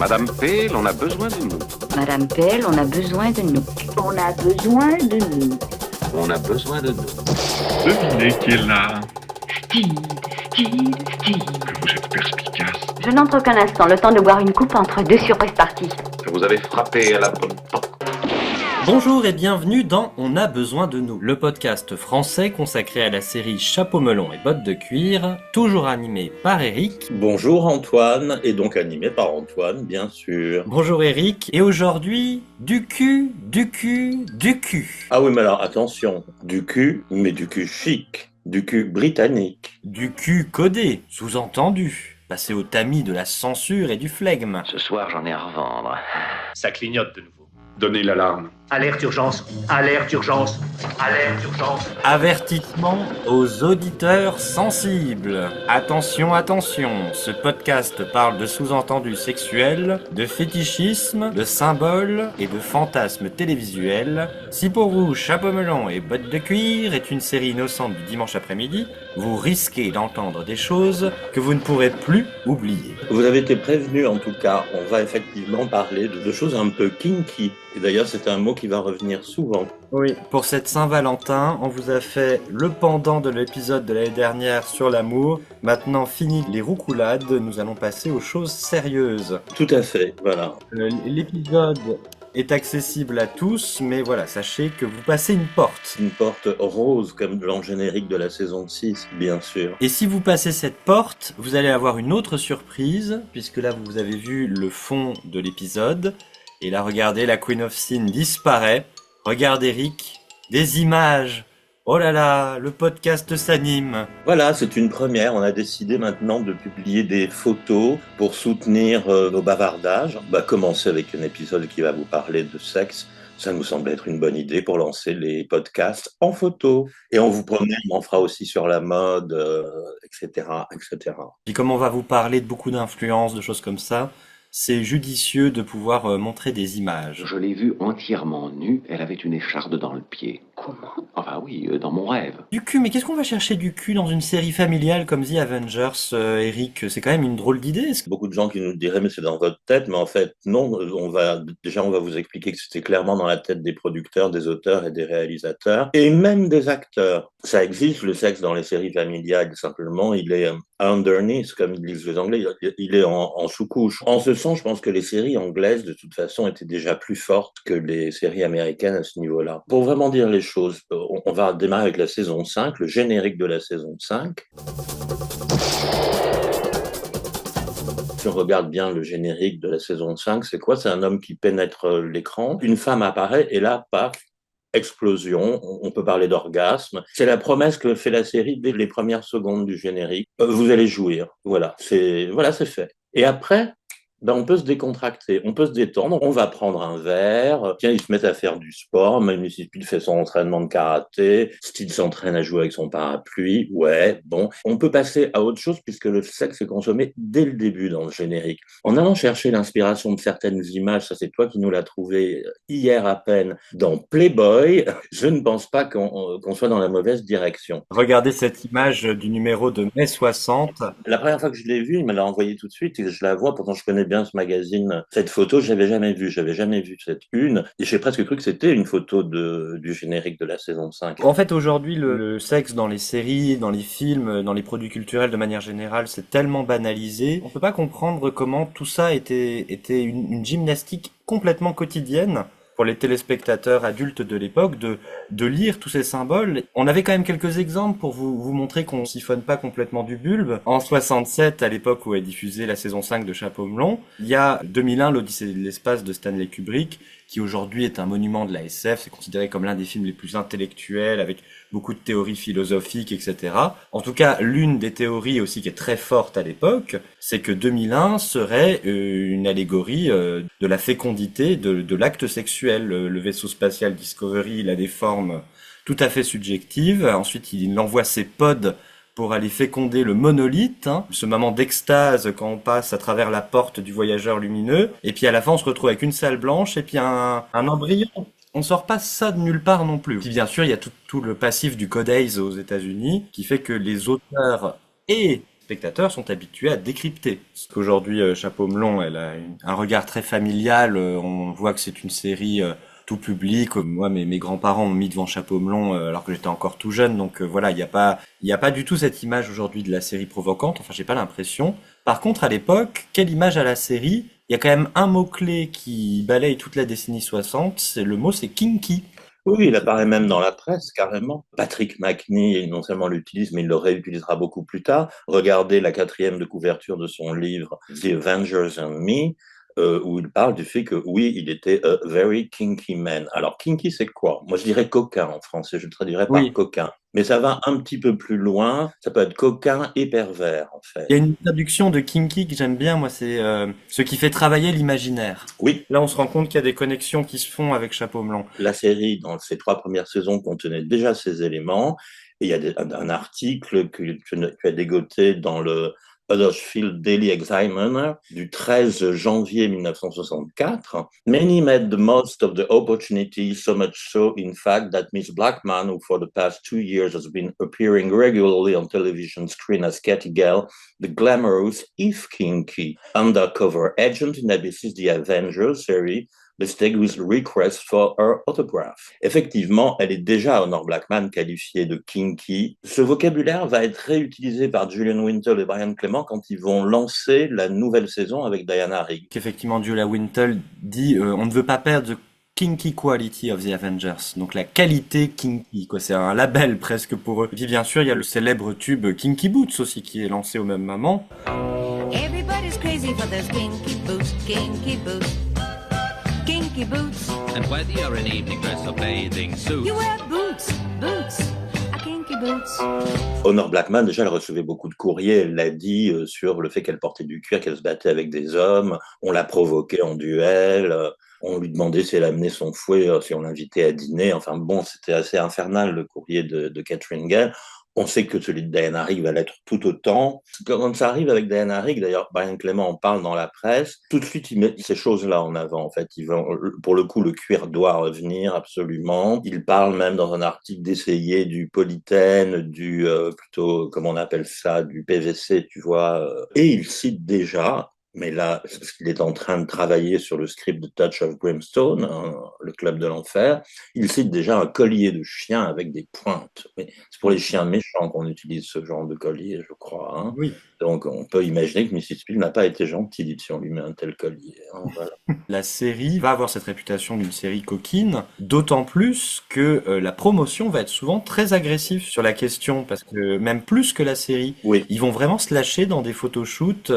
Madame Pale, on a besoin de nous. Madame Pell, on a besoin de nous. On a besoin de nous. On a besoin de nous. Devinez qui est là. Steve. Que vous êtes perspicace. Je n'entre qu'un instant, le temps de boire une coupe entre deux surprises parties. Que vous avez frappé à la bonne porte. Bonjour et bienvenue dans On a besoin de nous, le podcast français consacré à la série Chapeau melon et bottes de cuir, toujours animé par Eric. Bonjour Antoine, et donc animé par Antoine, bien sûr. Bonjour Eric, et aujourd'hui, du cul. Ah oui, mais alors attention, du cul, mais du cul chic, du cul britannique. Du cul codé, sous-entendu, passé au tamis de la censure et du flegme. Ce soir, j'en ai à revendre. Ça clignote de nouveau. Donnez l'alarme. Alerte urgence, alerte urgence, alerte urgence. Avertissement aux auditeurs sensibles. Attention, ce podcast parle de sous-entendus sexuels, de fétichisme, de symboles et de fantasmes télévisuels. Si pour vous, Chapeau melon et bottes de cuir est une série innocente du dimanche après-midi, vous risquez d'entendre des choses que vous ne pourrez plus oublier. Vous avez été prévenu en tout cas, on va effectivement parler de choses un peu kinky. Et d'ailleurs, c'est un mot qui va revenir souvent. Oui. Pour cette Saint-Valentin, on vous a fait le pendant de l'épisode de l'année dernière sur l'amour. Maintenant, fini les roucoulades, nous allons passer aux choses sérieuses. Tout à fait, voilà. L'épisode est accessible à tous, mais voilà, sachez que vous passez une porte. Une porte rose comme dans le générique de la saison 6, bien sûr. Et si vous passez cette porte, vous allez avoir une autre surprise, puisque là, vous avez vu le fond de l'épisode. Et là, regardez, la Queen of Sin disparaît. Regarde Eric, des images. Oh là là, le podcast s'anime. Voilà, c'est une première. On a décidé maintenant de publier des photos pour soutenir nos bavardages. On va commencer avec un épisode qui va vous parler de sexe. Ça nous semble être une bonne idée pour lancer les podcasts en photo. Et on vous promet, on en fera aussi sur la mode, etc., etc. Puis comme on va vous parler de beaucoup d'influences, de choses comme ça, c'est judicieux de pouvoir montrer des images. Je l'ai vue entièrement nue, elle avait une écharde dans le pied. Comment? Enfin oui, dans mon rêve. Du cul, mais qu'est-ce qu'on va chercher du cul dans une série familiale comme The Avengers, Eric? C'est quand même une drôle d'idée. Beaucoup de gens qui nous diraient mais c'est dans votre tête, mais en fait non, on va vous expliquer que c'était clairement dans la tête des producteurs, des auteurs et des réalisateurs et même des acteurs. Ça existe le sexe dans les séries familiales, simplement il est underneath comme disent les Anglais, il est en sous-couche. En ce sens, je pense que les séries anglaises de toute façon étaient déjà plus fortes que les séries américaines à ce niveau-là. Pour vraiment dire les choses, on va démarrer avec la saison 5, le générique de la saison 5. Si on regarde bien le générique de la saison 5, c'est quoi? C'est un homme qui pénètre l'écran, une femme apparaît et là, paf, explosion, on peut parler d'orgasme. C'est la promesse que fait la série dès les premières secondes du générique. Vous allez jouir, voilà, c'est fait. Et après, on peut se décontracter, on peut se détendre, on va prendre un verre, tiens, ils se mettent à faire du sport, même si Speed fait son entraînement de karaté, Steed s'entraîne à jouer avec son parapluie, ouais, bon. On peut passer à autre chose puisque le sexe est consommé dès le début dans le générique. En allant chercher l'inspiration de certaines images, ça c'est toi qui nous l'as trouvé hier à peine, dans Playboy, je ne pense pas qu'on soit dans la mauvaise direction. Regardez cette image du numéro de mai 60. La première fois que je l'ai vue, il me l'a envoyée tout de suite et je la vois, pourtant je connais bien ce magazine. Cette photo, j'avais jamais vu cette une et j'ai presque cru que c'était une photo du générique de la saison 5. En fait, aujourd'hui, le sexe dans les séries, dans les films, dans les produits culturels de manière générale, c'est tellement banalisé. On peut pas comprendre comment tout ça était une gymnastique complètement quotidienne pour les téléspectateurs adultes de l'époque, de lire tous ces symboles. On avait quand même quelques exemples pour vous montrer qu'on siphonne pas complètement du bulbe. En 67, à l'époque où est diffusée la saison 5 de Chapeau melon, il y a 2001, l'Odyssée de l'espace de Stanley Kubrick, qui aujourd'hui est un monument de la SF, c'est considéré comme l'un des films les plus intellectuels, avec beaucoup de théories philosophiques, etc. En tout cas, l'une des théories aussi qui est très forte à l'époque, c'est que 2001 serait une allégorie de la fécondité de l'acte sexuel. Le vaisseau spatial Discovery, il a des formes tout à fait subjectives. Ensuite, il envoie ses pods pour aller féconder le monolithe, ce moment d'extase quand on passe à travers la porte du voyageur lumineux, et puis à la fin on se retrouve avec une salle blanche et puis un embryon. On sort pas ça de nulle part non plus. Puis bien sûr, il y a tout le passif du Code Haze aux États-Unis qui fait que les auteurs et spectateurs sont habitués à décrypter. Parce qu'aujourd'hui, Chapeau Melon, elle a un regard très familial. On voit que c'est une série tout public. Moi, mes grands-parents m'ont mis devant Chapeau Melon alors que j'étais encore tout jeune. Donc voilà, il y a pas du tout cette image aujourd'hui de la série provocante. Enfin, j'ai pas l'impression. Par contre, à l'époque, quelle image à la série? Il y a quand même un mot-clé qui balaye toute la décennie 60. C'est kinky. Oui, il apparaît même dans la presse, carrément. Patrick Macnee, non seulement l'utilise, mais il le réutilisera beaucoup plus tard. Regardez la 4e de couverture de son livre The Avengers and Me, où il parle du fait que, oui, il était a very kinky man. Alors, kinky, c'est quoi? Moi, je dirais coquin en français, je le traduirais par Oui. coquin. Mais ça va un petit peu plus loin, ça peut être coquin et pervers, en fait. Il y a une traduction de kinky que j'aime bien, moi, c'est ce qui fait travailler l'imaginaire. Oui, Là, on se rend compte qu'il y a des connexions qui se font avec Chapeau Melon. la série, dans ses 3 premières saisons, contenait déjà ces éléments. Et il y a un article que tu as dégoté dans le Huddersfield Daily Examiner du 13 janvier 1964. Many made the most of the opportunity, so much so, in fact, that Miss Blackman, who for the past 2 years has been appearing regularly on television screen as Cathy Gale, the glamorous, if kinky, undercover agent in ABC's The Avengers series, listed with request for her autograph. Effectivement, elle est déjà, Honor Blackman, qualifiée de kinky. Ce vocabulaire va être réutilisé par Julian Wintle et Brian Clement quand ils vont lancer la nouvelle saison avec Diana Rigg. Qu'effectivement, Julia Wintle dit on ne veut pas perdre the kinky quality of the Avengers. Donc la qualité kinky, quoi. C'est un label presque pour eux. Et puis bien sûr, il y a le célèbre tube Kinky Boots aussi qui est lancé au même moment. Everybody's crazy for those kinky boots, kinky boots. Kinky boots. And whether you're in evening dress or bathing suit, You wear boots, boots, a kinky boots. Honor Blackman, déjà, elle recevait beaucoup de courriers, elle l'a dit, sur le fait qu'elle portait du cuir, qu'elle se battait avec des hommes, on la provoquait en duel, on lui demandait si elle amenait son fouet, si on l'invitait à dîner, enfin bon, c'était assez infernal le courrier de Catherine Gale. On sait que celui de Diana Rigg va l'être tout autant. Quand ça arrive avec Diana Rigg, d'ailleurs, Brian Clement en parle dans la presse, tout de suite, il met ces choses-là en avant, en fait. Pour le coup, le cuir doit revenir, absolument. Il parle même dans un article d'essayer du polythène, plutôt, comment on appelle ça, du PVC, tu vois. Et il cite déjà, mais là, parce qu'il est en train de travailler sur le script de Touch of Brimstone, hein, le club de l'enfer, il cite déjà un collier de chien avec des pointes. Mais c'est pour les chiens méchants qu'on utilise ce genre de collier, je crois. Hein. Oui. Donc on peut imaginer que Mrs. Peel n'a pas été gentille si on lui met un tel collier. Hein, voilà. La série va avoir cette réputation d'une série coquine, d'autant plus que la promotion va être souvent très agressive sur la question, parce que même plus que la série, Oui. ils vont vraiment se lâcher dans des photoshoots,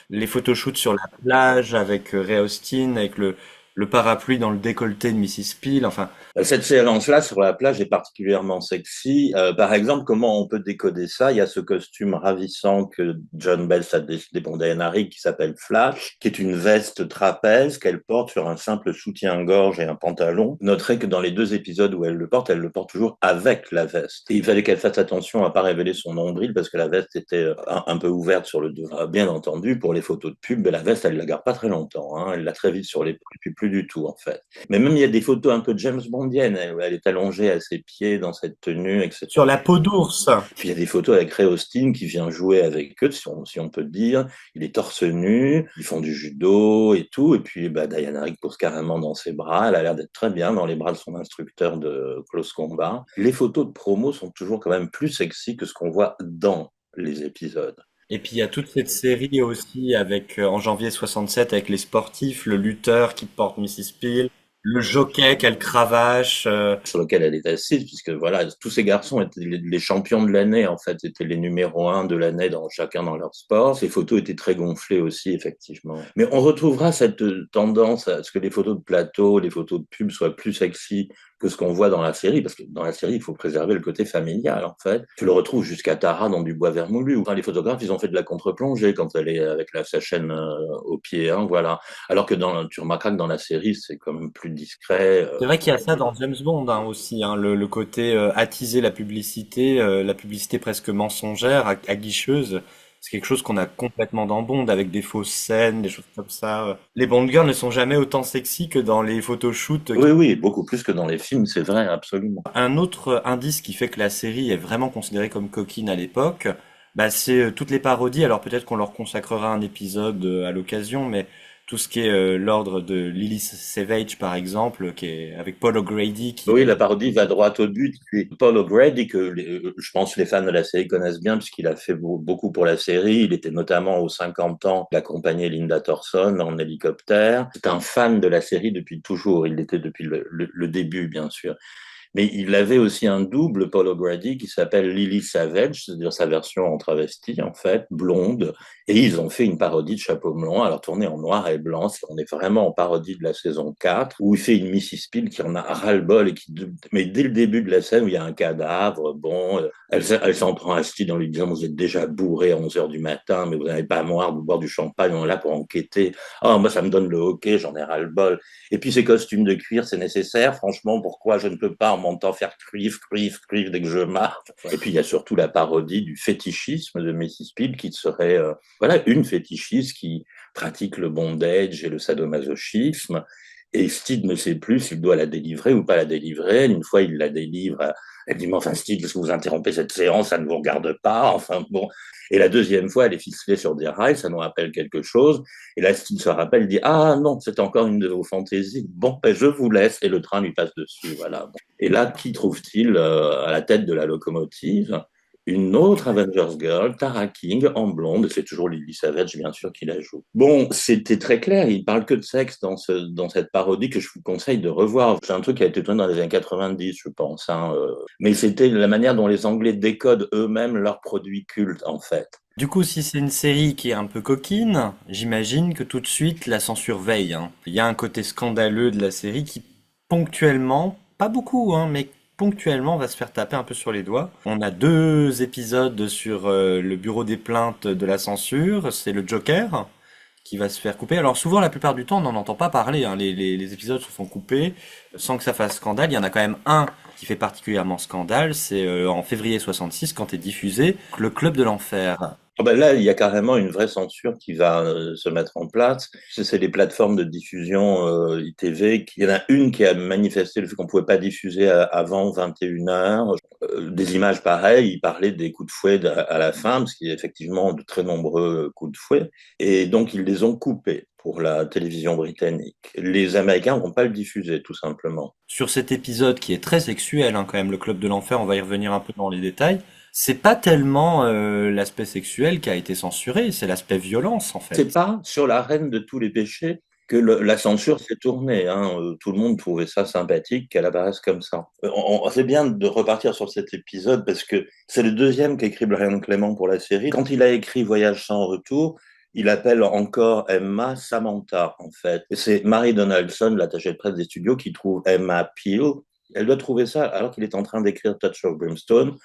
les photoshoots sur la plage avec Ray Austin, avec le parapluie dans le décolleté de Mrs. Peel, enfin. Cette séance-là sur la plage est particulièrement sexy. Par exemple, comment on peut décoder ça? Il y a ce costume ravissant que John Bell a décidé pour Diana Rigg qui s'appelle Flash, qui est une veste trapèze qu'elle porte sur un simple soutien-gorge et un pantalon. Noterez que dans les 2 épisodes où elle le porte toujours avec la veste. Et il fallait qu'elle fasse attention à pas révéler son nombril parce que la veste était un peu ouverte sur le devant. Bien entendu, pour les photos de pub, la veste, elle la garde pas très longtemps. Hein. Elle l'a très vite sur les puis plus du tout, en fait. Mais même, il y a des photos un peu James Bondiennes, où elle est allongée à ses pieds dans cette tenue, etc. Sur la peau d'ours. Puis il y a des photos avec Ray Austin qui vient jouer avec eux, si on peut dire. Il est torse nu, ils font du judo et tout. Et puis, Diana Rigg pose carrément dans ses bras. Elle a l'air d'être très bien dans les bras de son instructeur de close combat. Les photos de promo sont toujours quand même plus sexy que ce qu'on voit dans les épisodes. Et puis il y a toute cette série aussi avec en janvier 67 avec les sportifs, le lutteur qui porte Mrs. Peel, le jockey qu'elle cravache. Sur lequel elle est assise, puisque voilà, tous ces garçons étaient les champions de l'année, en fait, étaient les numéros 1 de l'année chacun dans leur sport. Ces photos étaient très gonflées aussi, effectivement. Mais on retrouvera cette tendance à ce que les photos de plateau, les photos de pub soient plus sexy que ce qu'on voit dans la série, parce que dans la série, il faut préserver le côté familial, en fait. Tu le retrouves jusqu'à Tara dans du bois vermoulu. Enfin, les photographes, ils ont fait de la contre-plongée quand elle est avec sa chaîne au pied, hein, voilà. Alors que tu remarqueras que dans la série, c'est quand même plus discret. C'est vrai qu'il y a ça dans James Bond aussi, hein, le côté attiser la publicité presque mensongère, aguicheuse. C'est quelque chose qu'on a complètement dans Bond, avec des fausses scènes, des choses comme ça. Les Bond girls ne sont jamais autant sexy que dans les photoshoots. Oui, beaucoup plus que dans les films, c'est vrai, absolument. Un autre indice qui fait que la série est vraiment considérée comme coquine à l'époque, Bah, c'est toutes les parodies. Alors peut-être qu'on leur consacrera un épisode à l'occasion, mais tout ce qui est l'ordre de Lily Savage, par exemple, qui est avec Paul O'Grady, qui Oui, la parodie va droit au but. Puis Paul O'Grady, je pense que les fans de la série connaissent bien, puisqu'il a fait beaucoup pour la série. Il était notamment aux 50 ans, il accompagnait Linda Thorson en hélicoptère. C'est un fan de la série depuis toujours. Il l'était depuis le début, bien sûr. Mais il avait aussi un double, Paul O'Grady, qui s'appelle Lily Savage, c'est-à-dire sa version en travesti, en fait, blonde. Et ils ont fait une parodie de Chapeau melon, alors tournée en noir et blanc. On est vraiment en parodie de la saison 4, où il fait une Mrs. Peel qui en a ras-le-bol. Mais dès le début de la scène, où il y a un cadavre, elle s'en prend à Steed en lui disant « Vous êtes déjà bourré à 11h du matin, mais vous n'avez pas marre de boire du champagne, on est là pour enquêter. Oh, moi, ça me donne le hoquet, j'en ai ras-le-bol. Et puis ces costumes de cuir, c'est nécessaire. Franchement, pourquoi je ne peux pas en m'entendant faire cuivre dès que je marche. Et puis il y a surtout la parodie du fétichisme de Mrs. Peel, qui serait une fétichiste qui pratique le bondage et le sadomasochisme. Et Steed ne sait plus s'il doit la délivrer ou pas la délivrer. Une fois, il la délivre. Elle dit, mais enfin, Steed, est-ce que vous interrompez cette séance? Ça ne vous regarde pas. Enfin, bon. Et la deuxième fois, elle est ficelée sur des rails. Ça nous rappelle quelque chose. Et là, Steed se rappelle, dit, ah non, c'est encore une de vos fantaisies. Bon, ben, je vous laisse. Et le train lui passe dessus. Voilà. Et là, qui trouve-t-il à la tête de la locomotive? Une autre Avengers Girl, Tara King, en blonde, c'est toujours Lily Savage, bien sûr, qui la joue. Bon, c'était très clair, il parle que de sexe dans cette parodie que je vous conseille de revoir. C'est un truc qui a été tourné dans les années 90, je pense. Mais c'était la manière dont les Anglais décodent eux-mêmes leurs produits cultes, en fait. Du coup, si c'est une série qui est un peu coquine, j'imagine que tout de suite la censure veille. Il y a un côté scandaleux de la série qui, ponctuellement, pas beaucoup, mais ponctuellement, va se faire taper un peu sur les doigts. On a 2 épisodes sur le bureau des plaintes de la censure. C'est le Joker qui va se faire couper. Alors souvent, la plupart du temps, on n'en entend pas parler. Les épisodes se font couper sans que ça fasse scandale. Il y en a quand même un qui fait particulièrement scandale. C'est en février 66, quand est diffusé Le Club de l'Enfer. Là, il y a carrément une vraie censure qui va se mettre en place. C'est les plateformes de diffusion ITV. Il y en a une qui a manifesté le fait qu'on ne pouvait pas diffuser avant 21h. Des images pareilles, il parlait des coups de fouet à la fin, parce qu'il y a effectivement de très nombreux coups de fouet. Et donc, ils les ont coupés pour la télévision britannique. Les Américains ne vont pas le diffuser, tout simplement. Sur cet épisode qui est très sexuel, quand même, Le Club de l'Enfer, on va y revenir un peu dans les détails. C'est pas tellement l'aspect sexuel qui a été censuré, c'est l'aspect violence, en fait. C'est pas sur la reine de tous les péchés que la censure s'est tournée. Tout le monde trouvait ça sympathique qu'elle apparaisse comme ça. C'est bien de repartir sur cet épisode parce que c'est le deuxième qu'écrit Brian Clement pour la série. Quand il a écrit Voyage sans retour, il appelle encore Emma Samantha, en fait. Et c'est Mary Donaldson, l'attachée de presse des studios, qui trouve Emma Peel. Elle doit trouver ça alors qu'il est en train d'écrire Touch of Brimstone,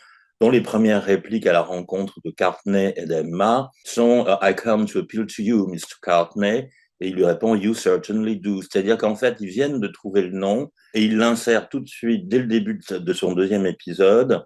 dont les premières répliques à la rencontre de Courtney et d'Emma sont « I come to appeal to you, Mr. Courtney », et il lui répond « You certainly do ». C'est-à-dire qu'en fait, ils viennent de trouver le nom et ils l'insèrent tout de suite, dès le début de son deuxième épisode,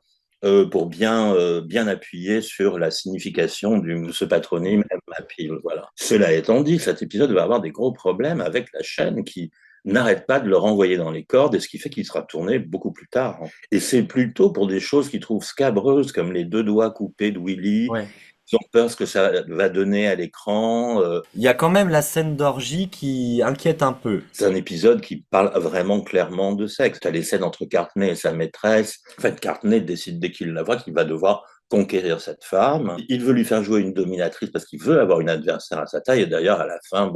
pour bien appuyer sur la signification de ce patronyme Emma Peel. Voilà. Cela étant dit, cet épisode va avoir des gros problèmes avec la chaîne qui n'arrête pas de le renvoyer dans les cordes, et ce qui fait qu'il sera tourné beaucoup plus tard. Et c'est plutôt pour des choses qu'ils trouvent scabreuses, comme les 2 doigts coupés de Willy. Ouais. Ils ont peur ce que ça va donner à l'écran. Il y a quand même la scène d'orgie qui inquiète un peu. C'est un épisode qui parle vraiment clairement de sexe. Tu as les scènes entre Courtney et sa maîtresse. En fait, Courtney décide dès qu'il la voit qu'il va devoir conquérir cette femme. Il veut lui faire jouer une dominatrice parce qu'il veut avoir une adversaire à sa taille. Et d'ailleurs, à la fin,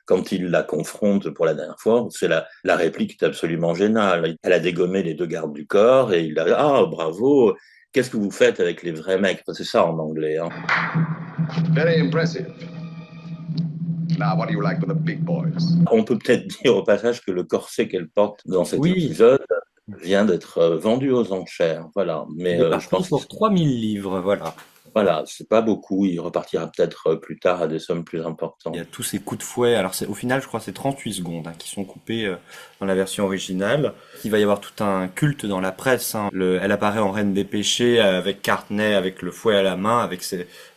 quand il la confronte pour la dernière fois, c'est la réplique est absolument géniale. Elle a dégommé les 2 gardes du corps et il a dit « Ah, bravo, qu'est-ce que vous faites avec les vrais mecs ?» C'est ça en anglais. Very impressive. Now, what do you like with the big boys? On peut peut-être dire au passage que le corset qu'elle porte dans cet épisode vient d'être vendu aux enchères. Voilà. Mais je pense pour 3000 livres, voilà. Voilà, c'est pas beaucoup, il repartira peut-être plus tard à des sommes plus importantes. Il y a tous ces coups de fouet, alors au final je crois que c'est 38 secondes qui sont coupés dans la version originale. Il va y avoir tout un culte dans la presse, elle apparaît en Reine des Péchés avec Courtney, avec le fouet à la main,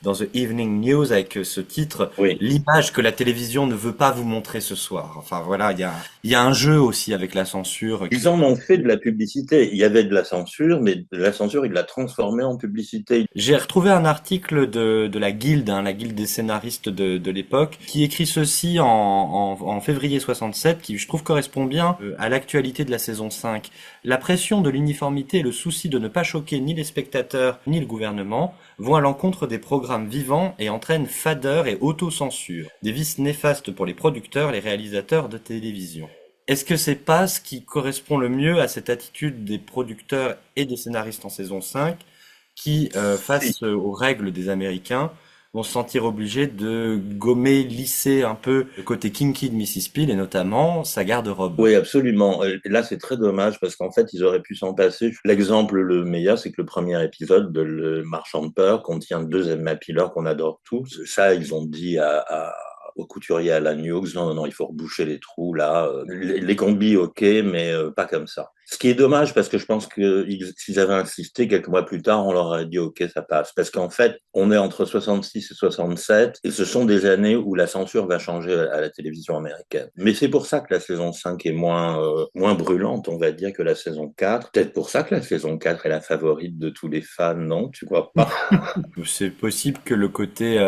dans The Evening News avec ce titre, l'image que la télévision ne veut pas vous montrer ce soir. Enfin voilà, il y a un jeu aussi avec la censure. Ils en ont fait de la publicité, il y avait de la censure, mais la censure ils l'a transformée en publicité. J'ai retrouvé un article de la Guilde, la Guilde des scénaristes de l'époque, qui écrit ceci en février 67, qui je trouve correspond bien à l'actualité de la saison 5. La pression de l'uniformité et le souci de ne pas choquer ni les spectateurs ni le gouvernement vont à l'encontre des programmes vivants et entraînent fadeur et autocensure, des vices néfastes pour les producteurs, les réalisateurs de télévision. Est-ce que c'est pas ce qui correspond le mieux à cette attitude des producteurs et des scénaristes en saison 5 qui, face aux règles des Américains, vont se sentir obligés de gommer, lisser un peu le côté kinky de Mrs. Peel et notamment sa garde-robe? Oui, absolument. Là, c'est très dommage parce qu'en fait, ils auraient pu s'en passer. L'exemple le meilleur, c'est que le premier épisode de Le Marchand de peur contient 2 Emma Piller qu'on adore tous. Ça, ils ont dit au couturier Alan Hughes, non, il faut reboucher les trous, là. Les combis, ok, mais pas comme ça. Ce qui est dommage, parce que je pense que s'ils avaient insisté quelques mois plus tard, on leur aurait dit, ok, ça passe. Parce qu'en fait, on est entre 66 et 67, et ce sont des années où la censure va changer à la télévision américaine. Mais c'est pour ça que la saison 5 est moins brûlante, on va dire, que la saison 4. Peut-être pour ça que la saison 4 est la favorite de tous les fans, non? Tu crois pas? C'est possible que le côté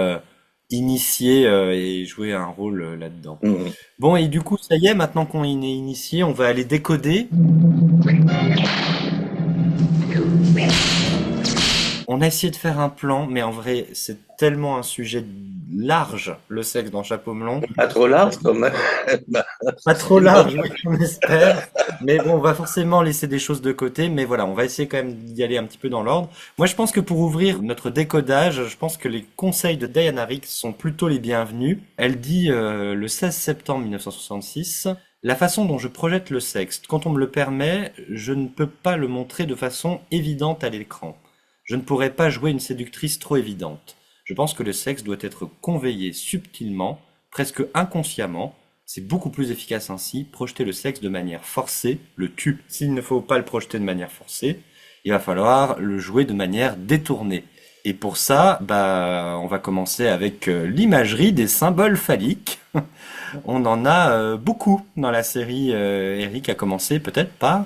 initié ait joué un rôle là-dedans. Bon, et du coup, ça y est, maintenant qu'on est initié, on va aller décoder. On a essayé de faire un plan, mais en vrai, c'est tellement un sujet large, le sexe dans Chapeau melon. Pas trop large, quand même. Pas trop large, oui, on espère. Mais bon, on va forcément laisser des choses de côté. Mais voilà, on va essayer quand même d'y aller un petit peu dans l'ordre. Moi, je pense que pour ouvrir notre décodage, je pense que les conseils de Diana Rigg sont plutôt les bienvenus. Elle dit le 16 septembre 1966... La façon dont je projette le sexe, quand on me le permet, je ne peux pas le montrer de façon évidente à l'écran. Je ne pourrais pas jouer une séductrice trop évidente. Je pense que le sexe doit être conveillé subtilement, presque inconsciemment. C'est beaucoup plus efficace ainsi. Projeter le sexe de manière forcée le tue. S'il ne faut pas le projeter de manière forcée, il va falloir le jouer de manière détournée. Et pour ça, on va commencer avec l'imagerie des symboles phalliques. On en a beaucoup dans la série. Eric a commencé peut-être par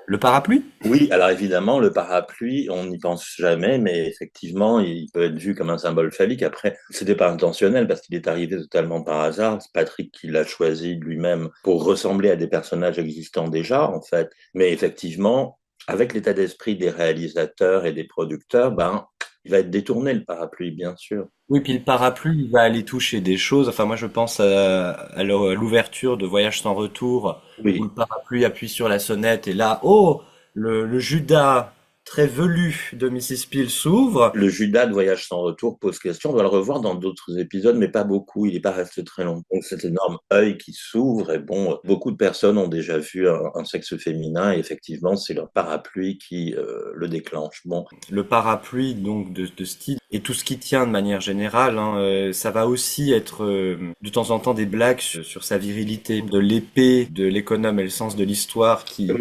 le parapluie. Oui, alors évidemment, le parapluie, on n'y pense jamais, mais effectivement, il peut être vu comme un symbole phallique. Après, c'était pas intentionnel parce qu'il est arrivé totalement par hasard. C'est Patrick qui l'a choisi lui-même pour ressembler à des personnages existants déjà, en fait. Mais effectivement, avec l'état d'esprit des réalisateurs et des producteurs, il va être détourné, le parapluie, bien sûr. Oui, puis le parapluie, il va aller toucher des choses. Enfin, moi, je pense à l'ouverture de Voyage sans retour, oui, où le parapluie appuie sur la sonnette, et là, le Judas très velu de Mrs. Peel s'ouvre. Le Judas de Voyage sans retour pose question. On va le revoir dans d'autres épisodes, mais pas beaucoup. Il n'est pas resté très longtemps. Donc, cet énorme œil qui s'ouvre. Et bon, beaucoup de personnes ont déjà vu un sexe féminin. Et effectivement, c'est leur parapluie qui le déclenche. Bon. Le parapluie, donc, de style. Et tout ce qui tient de manière générale, ça va aussi être de temps en temps des blagues sur sa virilité, de l'épée, de l'économe et le sens de l'histoire qui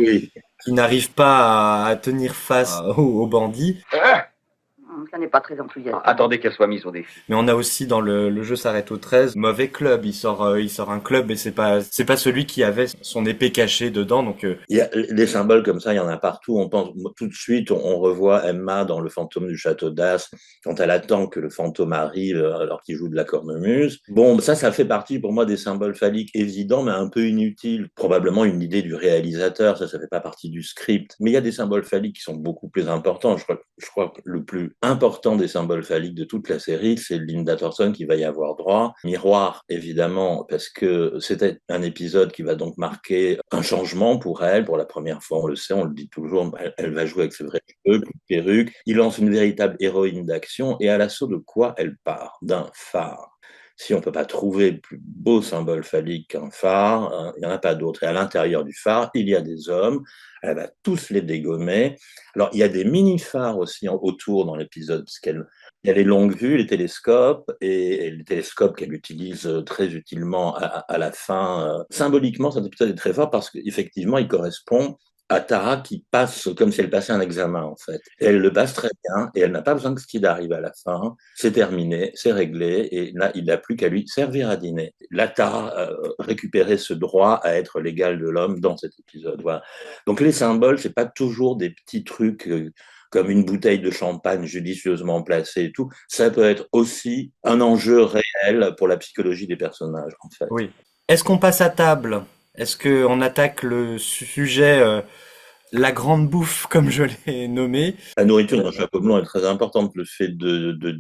n'arrive pas à tenir face aux bandits. Ça n'est pas très enthousiasmant. Attendez qu'elle soit mise au défi. Mais on a aussi dans le jeu s'arrête au 13, mauvais club. Il sort un club et c'est pas celui qui avait son épée cachée dedans. Donc il y a des symboles comme ça, il y en a partout. On pense tout de suite, on revoit Emma dans Le fantôme du château d'As quand elle attend que le fantôme arrive alors qu'il joue de la cornemuse. Bon, ça fait partie pour moi des symboles phalliques évidents mais un peu inutiles. Probablement une idée du réalisateur, ça fait pas partie du script. Mais il y a des symboles phalliques qui sont beaucoup plus importants. Je crois que le plus important des symboles phalliques de toute la série, c'est Linda Thornton qui va y avoir droit. Miroir, évidemment, parce que c'était un épisode qui va donc marquer un changement pour elle. Pour la première fois, on le sait, on le dit toujours, elle va jouer avec ses vrais cheveux, plus de perruque. Il lance une véritable héroïne d'action et à l'assaut de quoi elle part? D'un phare. Si on ne peut pas trouver plus beau symbole phallique qu'un phare, il n'y en a pas d'autre. Et à l'intérieur du phare, il y a des hommes. Elle va tous les dégommer. Alors, il y a des mini-phares aussi autour dans l'épisode, parce qu'il y a les longues vues, les télescopes, et les télescopes qu'elle utilise très utilement à la fin. Symboliquement, cet épisode est très fort parce qu'effectivement, il correspond à Tara qui passe comme si elle passait un examen, en fait. Et elle le passe très bien, et elle n'a pas besoin que Steed arrive à la fin. C'est terminé, c'est réglé, et là, il n'a plus qu'à lui servir à dîner. Là, Tara récupérait ce droit à être l'égal de l'homme dans cet épisode. Voilà. Donc, les symboles, c'est pas toujours des petits trucs comme une bouteille de champagne judicieusement placée et tout, ça peut être aussi un enjeu réel pour la psychologie des personnages, en fait. Oui. Est-ce qu'on passe à table? Est-ce qu'on attaque le sujet, la grande bouffe, comme je l'ai nommé? La nourriture dans Chapeau Blanc est très importante, le fait de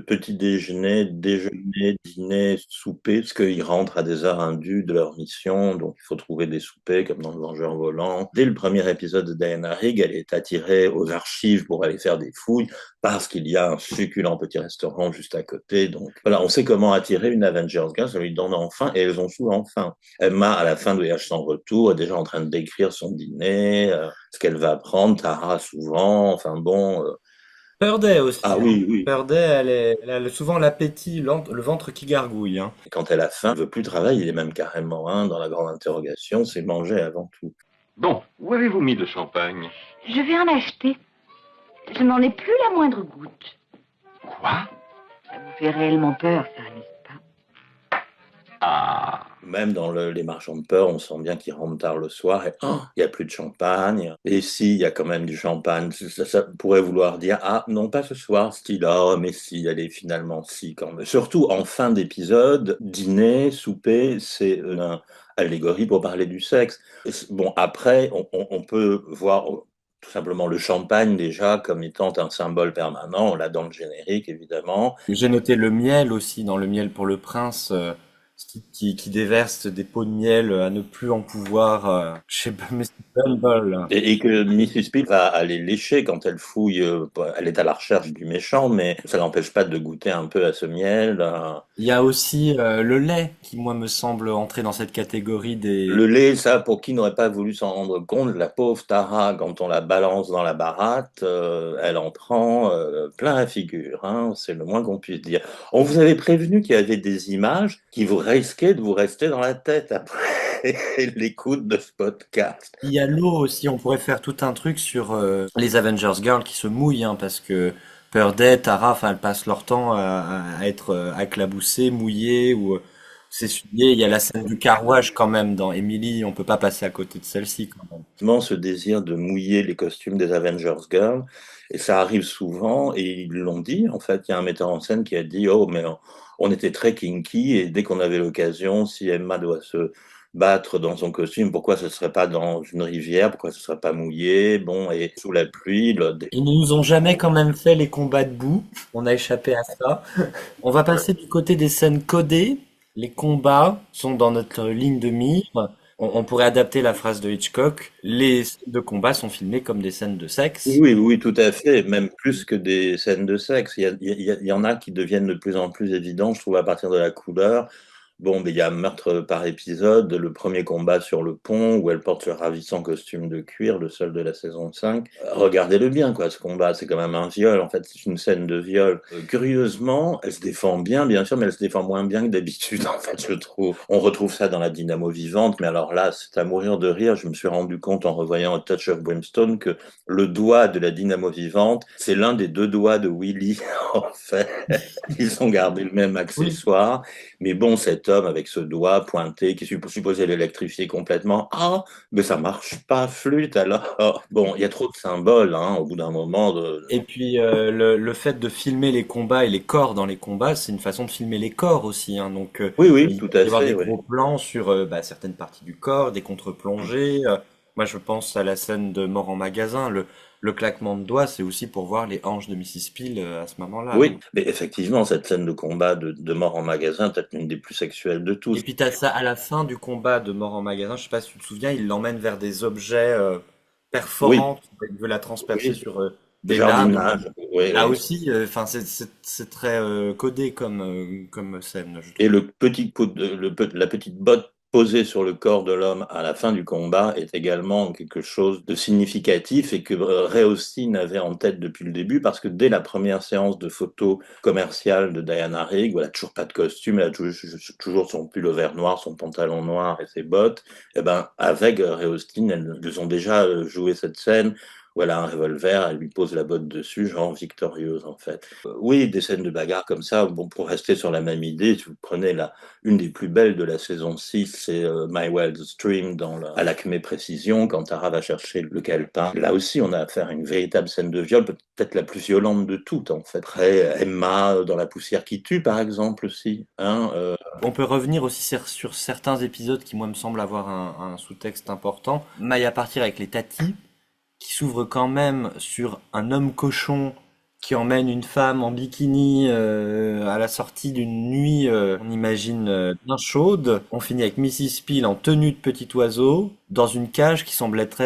petit déjeuner, déjeuner, dîner, souper, parce qu'ils rentrent à des heures indues de leur mission, donc il faut trouver des soupers comme dans Le Vengeur Volant. Dès le premier épisode de Diana Rigg, elle est attirée aux archives pour aller faire des fouilles, parce qu'il y a un succulent petit restaurant juste à côté. Donc voilà, on sait comment attirer une Avengers Girl, ça lui donne faim, et elles ont souvent faim. Emma, à la fin de Voyage sans retour, est déjà en train de décrire son dîner, ce qu'elle va prendre, Tara souvent, enfin bon... Purday aussi. Ah oui, oui. Purday, elle a souvent l'appétit, le ventre qui gargouille. Hein. Et quand elle a faim, elle veut plus travailler, il est même carrément dans la grande interrogation, c'est manger avant tout. Bon, où avez-vous mis le champagne? Je vais en acheter. Je n'en ai plus la moindre goutte. Quoi? Ça vous fait réellement peur, ça, n'est-ce pas? Ah. Même dans Les Marchands de peur, on sent bien qu'ils rentrent tard le soir et il n'y a plus de champagne. Et si, il y a quand même du champagne. Ça pourrait vouloir dire, ah non, pas ce soir, style, oh, mais si, allez, finalement, si, quand même. Surtout en fin d'épisode, dîner, souper, c'est une allégorie pour parler du sexe. Bon, après, on peut voir tout simplement le champagne déjà comme étant un symbole permanent. On l'a dans le générique, évidemment. J'ai noté le miel aussi, dans Le Miel pour le Prince. Qui déverse des pots de miel à ne plus en pouvoir, je sais pas, mais c'est Bumble. Et que Mrs. Peel va aller lécher quand elle fouille, elle est à la recherche du méchant, mais ça n'empêche pas de goûter un peu à ce miel. Il y a aussi le lait, qui moi me semble entrer dans cette catégorie des... Le lait, ça, pour qui n'aurait pas voulu s'en rendre compte, la pauvre Tara, quand on la balance dans la baratte, elle en prend plein la figure, hein, c'est le moins qu'on puisse dire. On vous avait prévenu qu'il y avait des images qui vous risquaient de vous rester dans la tête après l'écoute de ce podcast. Il y a l'eau aussi, on pourrait faire tout un truc sur les Avengers Girls qui se mouillent, hein, parce que Purday, Tara, enfin, elles passent leur temps à être éclaboussées, mouillées ou s'essuyer. Il y a la scène du car wash quand même dans Emily, on peut pas passer à côté de celle-ci quand même. Ce désir de mouiller les costumes des Avengers Girls, et ça arrive souvent, et ils l'ont dit, en fait, il y a un metteur en scène qui a dit, oh, mais on était très kinky, et dès qu'on avait l'occasion, si Emma doit se battre dans son costume, pourquoi ce serait pas dans une rivière, pourquoi ce serait pas mouillé, bon, et sous la pluie. Ils ne nous ont jamais quand même fait les combats debout, on a échappé à ça. On va passer du côté des scènes codées, les combats sont dans notre ligne de mire. On pourrait adapter la phrase de Hitchcock, les scènes de combat sont filmées comme des scènes de sexe. Oui, oui, tout à fait, même plus que des scènes de sexe. Il y en a qui deviennent de plus en plus évidents, je trouve, à partir de la couleur. Bon, il y a meurtre par épisode, le premier combat sur le pont où elle porte ce ravissant costume de cuir, le seul de la saison 5. Regardez-le bien, quoi, ce combat, c'est quand même un viol, en fait, c'est une scène de viol. Curieusement, elle se défend bien sûr, mais elle se défend moins bien que d'habitude, en fait, je trouve. On retrouve ça dans la Dynamo Vivante, mais alors là, c'est à mourir de rire. Je me suis rendu compte en revoyant A Touch of Brimstone que le doigt de la Dynamo Vivante, c'est l'un des deux doigts de Willy, en fait. Ils ont gardé le même accessoire, mais bon, cet homme avec ce doigt pointé qui est supposé l'électrifier complètement. Ah, mais ça marche pas, flûte alors. Bon, il y a trop de symboles, hein, au bout d'un moment. Et puis le fait de filmer les combats et les corps dans les combats, c'est une façon de filmer les corps aussi. Hein, donc oui, tout à fait. Il y avoir des gros plans sur certaines parties du corps, des contre-plongées. Moi, je pense à la scène de Mort en magasin. Le claquement de doigts, c'est aussi pour voir les hanches de Mrs. Peel à ce moment-là. Oui, mais effectivement, cette scène de combat de Mort en magasin, peut-être l'une des plus sexuelles de tous. Et puis t'as ça à la fin du combat de Mort en magasin, je sais pas si tu te souviens, il l'emmène vers des objets perforants, il veut la transpercer sur des lames. Là aussi, enfin c'est très codé comme scène. Je trouve. Et la petite botte posée sur le corps de l'homme à la fin du combat est également quelque chose de significatif et que Ray Austin avait en tête depuis le début, parce que dès la première séance de photos commerciales de Diana Rigg, elle n'a toujours pas de costume, elle a toujours son pull au vert noir, son pantalon noir et ses bottes, et ben avec Ray Austin, elles ont déjà joué cette scène où elle a un revolver, elle lui pose la botte dessus, genre victorieuse en fait. Oui, des scènes de bagarre comme ça, bon, pour rester sur la même idée, si vous prenez une des plus belles de la saison 6, c'est My Wildest Dream à l'Acme Précision, quand Tara va chercher le calepin. Là aussi, on a affaire à une véritable scène de viol, peut-être la plus violente de toutes en fait. Après, Emma dans La poussière qui tue, par exemple aussi. Hein, On peut revenir aussi sur certains épisodes qui, moi, me semblent avoir un sous-texte important. Maille à partir avec les tatis, qui s'ouvre quand même sur un homme cochon qui emmène une femme en bikini à la sortie d'une nuit, on imagine, bien chaude. On finit avec Mrs. Peel en tenue de petit oiseau, dans une cage qui semble être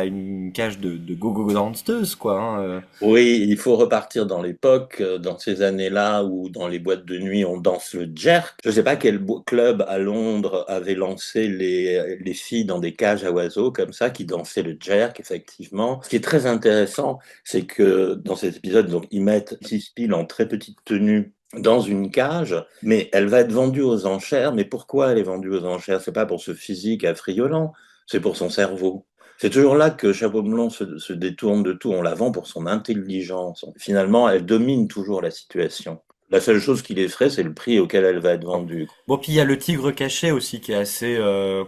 une cage de go-go danseuse, quoi. Hein. Oui, il faut repartir dans l'époque, dans ces années-là où dans les boîtes de nuit on danse le jerk. Je ne sais pas quel club à Londres avait lancé les filles dans des cages à oiseaux comme ça, qui dansaient le jerk, effectivement. Ce qui est très intéressant, c'est que dans cet épisode, donc, ils mettent Mrs. Peel en très petite tenue dans une cage, mais elle va être vendue aux enchères. Mais pourquoi elle est vendue aux enchères? C'est pas pour ce physique affriolant, c'est pour son cerveau. C'est toujours là que Chapeau Melon se détourne de tout. On la vend pour son intelligence. Finalement, elle domine toujours la situation. La seule chose qui l'effraie, c'est le prix auquel elle va être vendue. Bon, puis il y a le tigre caché aussi qui est assez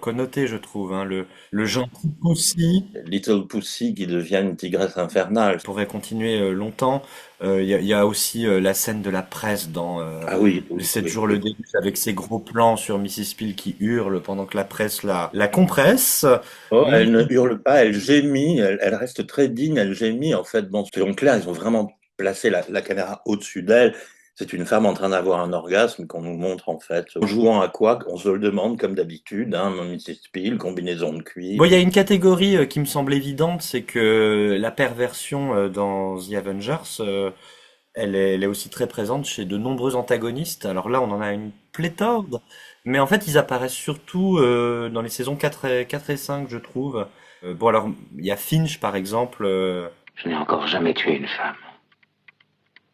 connoté, je trouve. Hein, le gentil Pussy. Little Pussy qui devient une tigresse infernale. Je pourrais continuer longtemps. Y a aussi la scène de la presse dans ah oui, les 7 jours le début, avec ces gros plans sur Mrs. Peel qui hurle pendant que la presse la compresse. Oh, elle ne hurle pas, elle gémit, elle reste très digne, elle gémit. En fait, bon, selon Claire, ils ont vraiment placé la caméra au-dessus d'elle. C'est une femme en train d'avoir un orgasme qu'on nous montre en fait. En jouant à quoi? On se le demande comme d'habitude, hein, Mrs. Peel, combinaison de cuir. Bon, il y a une catégorie qui me semble évidente, c'est que la perversion dans The Avengers, elle est aussi très présente chez de nombreux antagonistes. Alors là, on en a une pléthore, mais en fait, ils apparaissent surtout dans les saisons 4 et 5, je trouve. Bon, alors, il y a Finch, par exemple. Je n'ai encore jamais tué une femme.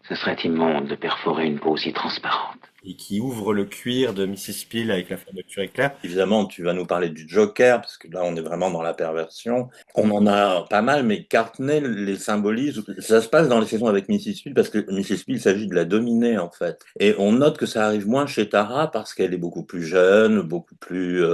Ce serait immonde de perforer une peau aussi transparente. Et qui ouvre le cuir de Mrs. Peel avec la fermeture éclair. Évidemment, tu vas nous parler du Joker, parce que là, on est vraiment dans la perversion. On en a pas mal, mais Cartney les symbolise. Ça se passe dans les saisons avec Mrs. Peel, parce que Mrs. Peel, il s'agit de la dominer, en fait. Et on note que ça arrive moins chez Tara, parce qu'elle est beaucoup plus jeune, beaucoup plus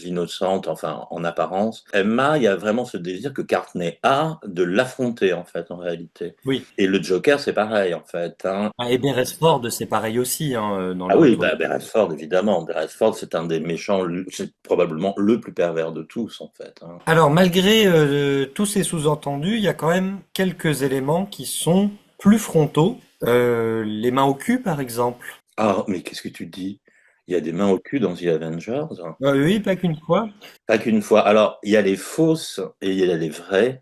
innocente, enfin, en apparence. Emma, il y a vraiment ce désir que Cartney a de l'affronter, en fait, en réalité. Oui. Et le Joker, c'est pareil, en fait. Hein. Et Beresford, c'est pareil aussi, hein. Oui, Beresford, évidemment. Beresford, c'est un des méchants, c'est probablement le plus pervers de tous, en fait. Hein. Alors, malgré tous ces sous-entendus, il y a quand même quelques éléments qui sont plus frontaux. Les mains au cul, par exemple. Ah, mais qu'est-ce que tu dis? Il y a des mains au cul dans The Avengers? Oui, pas qu'une fois. Pas qu'une fois. Alors, il y a les fausses et il y a les vraies.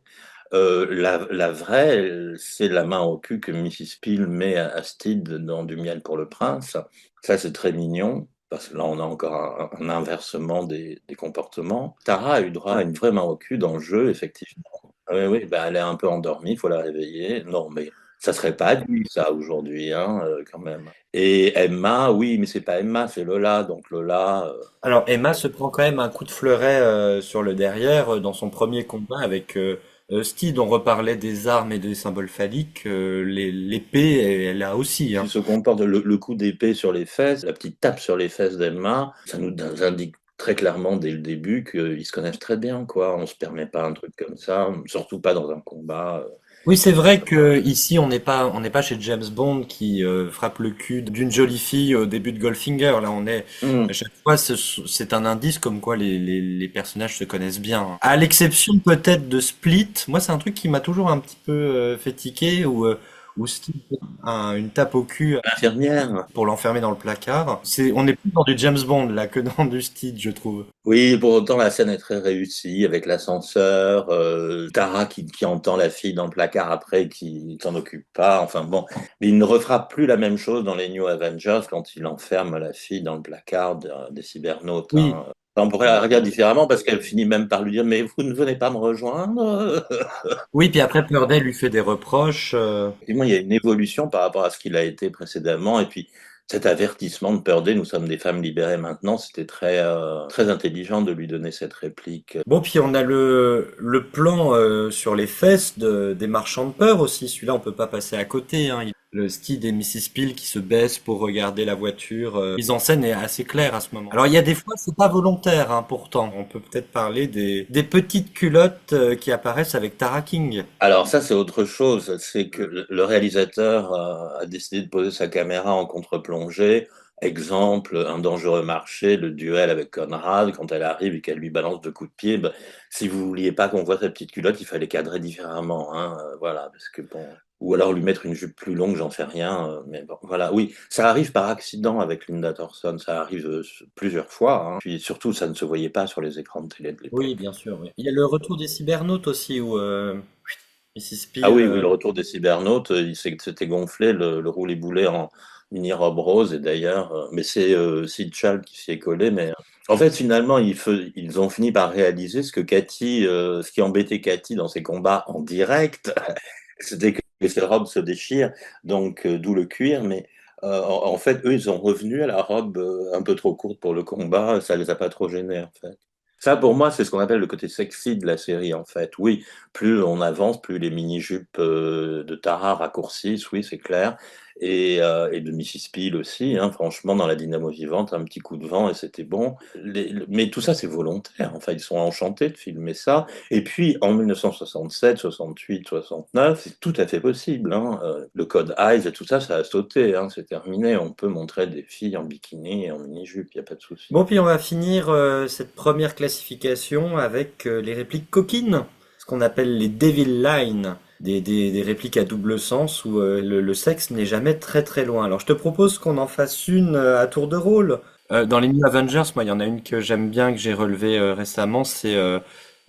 La vraie, c'est la main au cul que Mrs. Peel met à Steed dans Du miel pour le prince. Ça, c'est très mignon, parce que là, on a encore un inversement des comportements. Tara a eu droit à une vraie main au cul dans le jeu, effectivement. Oui, elle est un peu endormie, il faut la réveiller. Non, mais ça serait pas admis, ça, aujourd'hui, hein, quand même. Et Emma, oui, mais c'est pas Emma, c'est Lola. Donc Lola... Alors, Emma se prend quand même un coup de fleuret sur le derrière dans son premier combat avec... Steed, on reparlait des armes et des symboles phalliques, l'épée, elle a aussi. Hein. Il se comporte le coup d'épée sur les fesses, la petite tape sur les fesses d'Emma, ça nous indique très clairement dès le début qu'ils se connaissent très bien, quoi. On se permet pas un truc comme ça, surtout pas dans un combat. Oui, c'est vrai que ici on n'est pas chez James Bond qui frappe le cul d'une jolie fille au début de Goldfinger. Là, on est à chaque fois c'est un indice comme quoi les personnages se connaissent bien. À l'exception peut-être de Split, moi c'est un truc qui m'a toujours un petit peu fait tiquer où Steve a une tape au cul l'infirmière pour l'enfermer dans le placard. On est plus dans du James Bond là que dans du Steed, je trouve. Oui, pour autant la scène est très réussie avec l'ascenseur, Tara qui entend la fille dans le placard après qui s'en occupe pas. Enfin bon, mais il ne refera plus la même chose dans les New Avengers quand il enferme la fille dans le placard des cybernautes. Oui. Hein. On pourrait la regarder différemment parce qu'elle finit même par lui dire « Mais vous ne venez pas me rejoindre ?» Oui, puis après Purdey lui fait des reproches. Effectivement, il y a une évolution par rapport à ce qu'il a été précédemment et puis cet avertissement de Purday, nous sommes des femmes libérées maintenant, c'était très intelligent de lui donner cette réplique. Bon, puis on a le plan sur les fesses des marchands de peur aussi. Celui-là, on peut pas passer à côté, hein. Le Steed et Mrs. Peel qui se baissent pour regarder la voiture. Mise en scène est assez claire à ce moment. Alors il y a des fois, c'est pas volontaire, hein, pourtant. On peut peut-être parler des petites culottes qui apparaissent avec Tara King. Alors ça, c'est autre chose. C'est que le réalisateur a décidé de poser sa caméra en contre-plongée. Exemple, Un dangereux marché, le duel avec Conrad, quand elle arrive et qu'elle lui balance 2 coups de pied, si vous vouliez pas qu'on voit sa petite culotte, il fallait cadrer différemment, hein, voilà, parce que bon, ou alors lui mettre une jupe plus longue, j'en sais rien, mais bon, voilà, oui, ça arrive par accident avec Linda Thorson, ça arrive plusieurs fois, hein. Puis surtout, ça ne se voyait pas sur les écrans de télé de l'époque. Oui, bien sûr. Oui. Il y a le retour des cybernautes aussi, où Mrs. Peel... Ah oui, le retour des cybernautes, il s'était gonflé, le roulé-boulet en mini robe rose, et d'ailleurs, mais c'est Sid Chald qui s'y est collé, mais en fait, finalement, ils ont fini par réaliser ce qui embêtait Cathy dans ses combats en direct, c'était que ses robes se déchirent, donc d'où le cuir, mais en fait, eux, ils sont revenus à la robe un peu trop courte pour le combat, ça les a pas trop gênés, en fait. Ça, pour moi, c'est ce qu'on appelle le côté sexy de la série, en fait. Oui, plus on avance, plus les mini-jupes de Tara raccourcissent, oui, c'est clair. Et de Mrs. Peel aussi, hein, franchement, dans la Dynamo Vivante, un petit coup de vent et c'était bon. Mais tout ça, c'est volontaire. Enfin, ils sont enchantés de filmer ça. Et puis, en 1967, 68, 69, c'est tout à fait possible, hein. Le code Eyes et tout ça, ça a sauté, hein, c'est terminé. On peut montrer des filles en bikini et en mini-jupe, il n'y a pas de souci. Bon, puis on va finir cette première classification avec les répliques coquines, ce qu'on appelle les Devil Line. Des répliques à double sens où le sexe n'est jamais très très loin. Alors je te propose qu'on en fasse une à tour de rôle. Dans les New Avengers, moi il y en a une que j'aime bien, que j'ai relevée récemment, c'est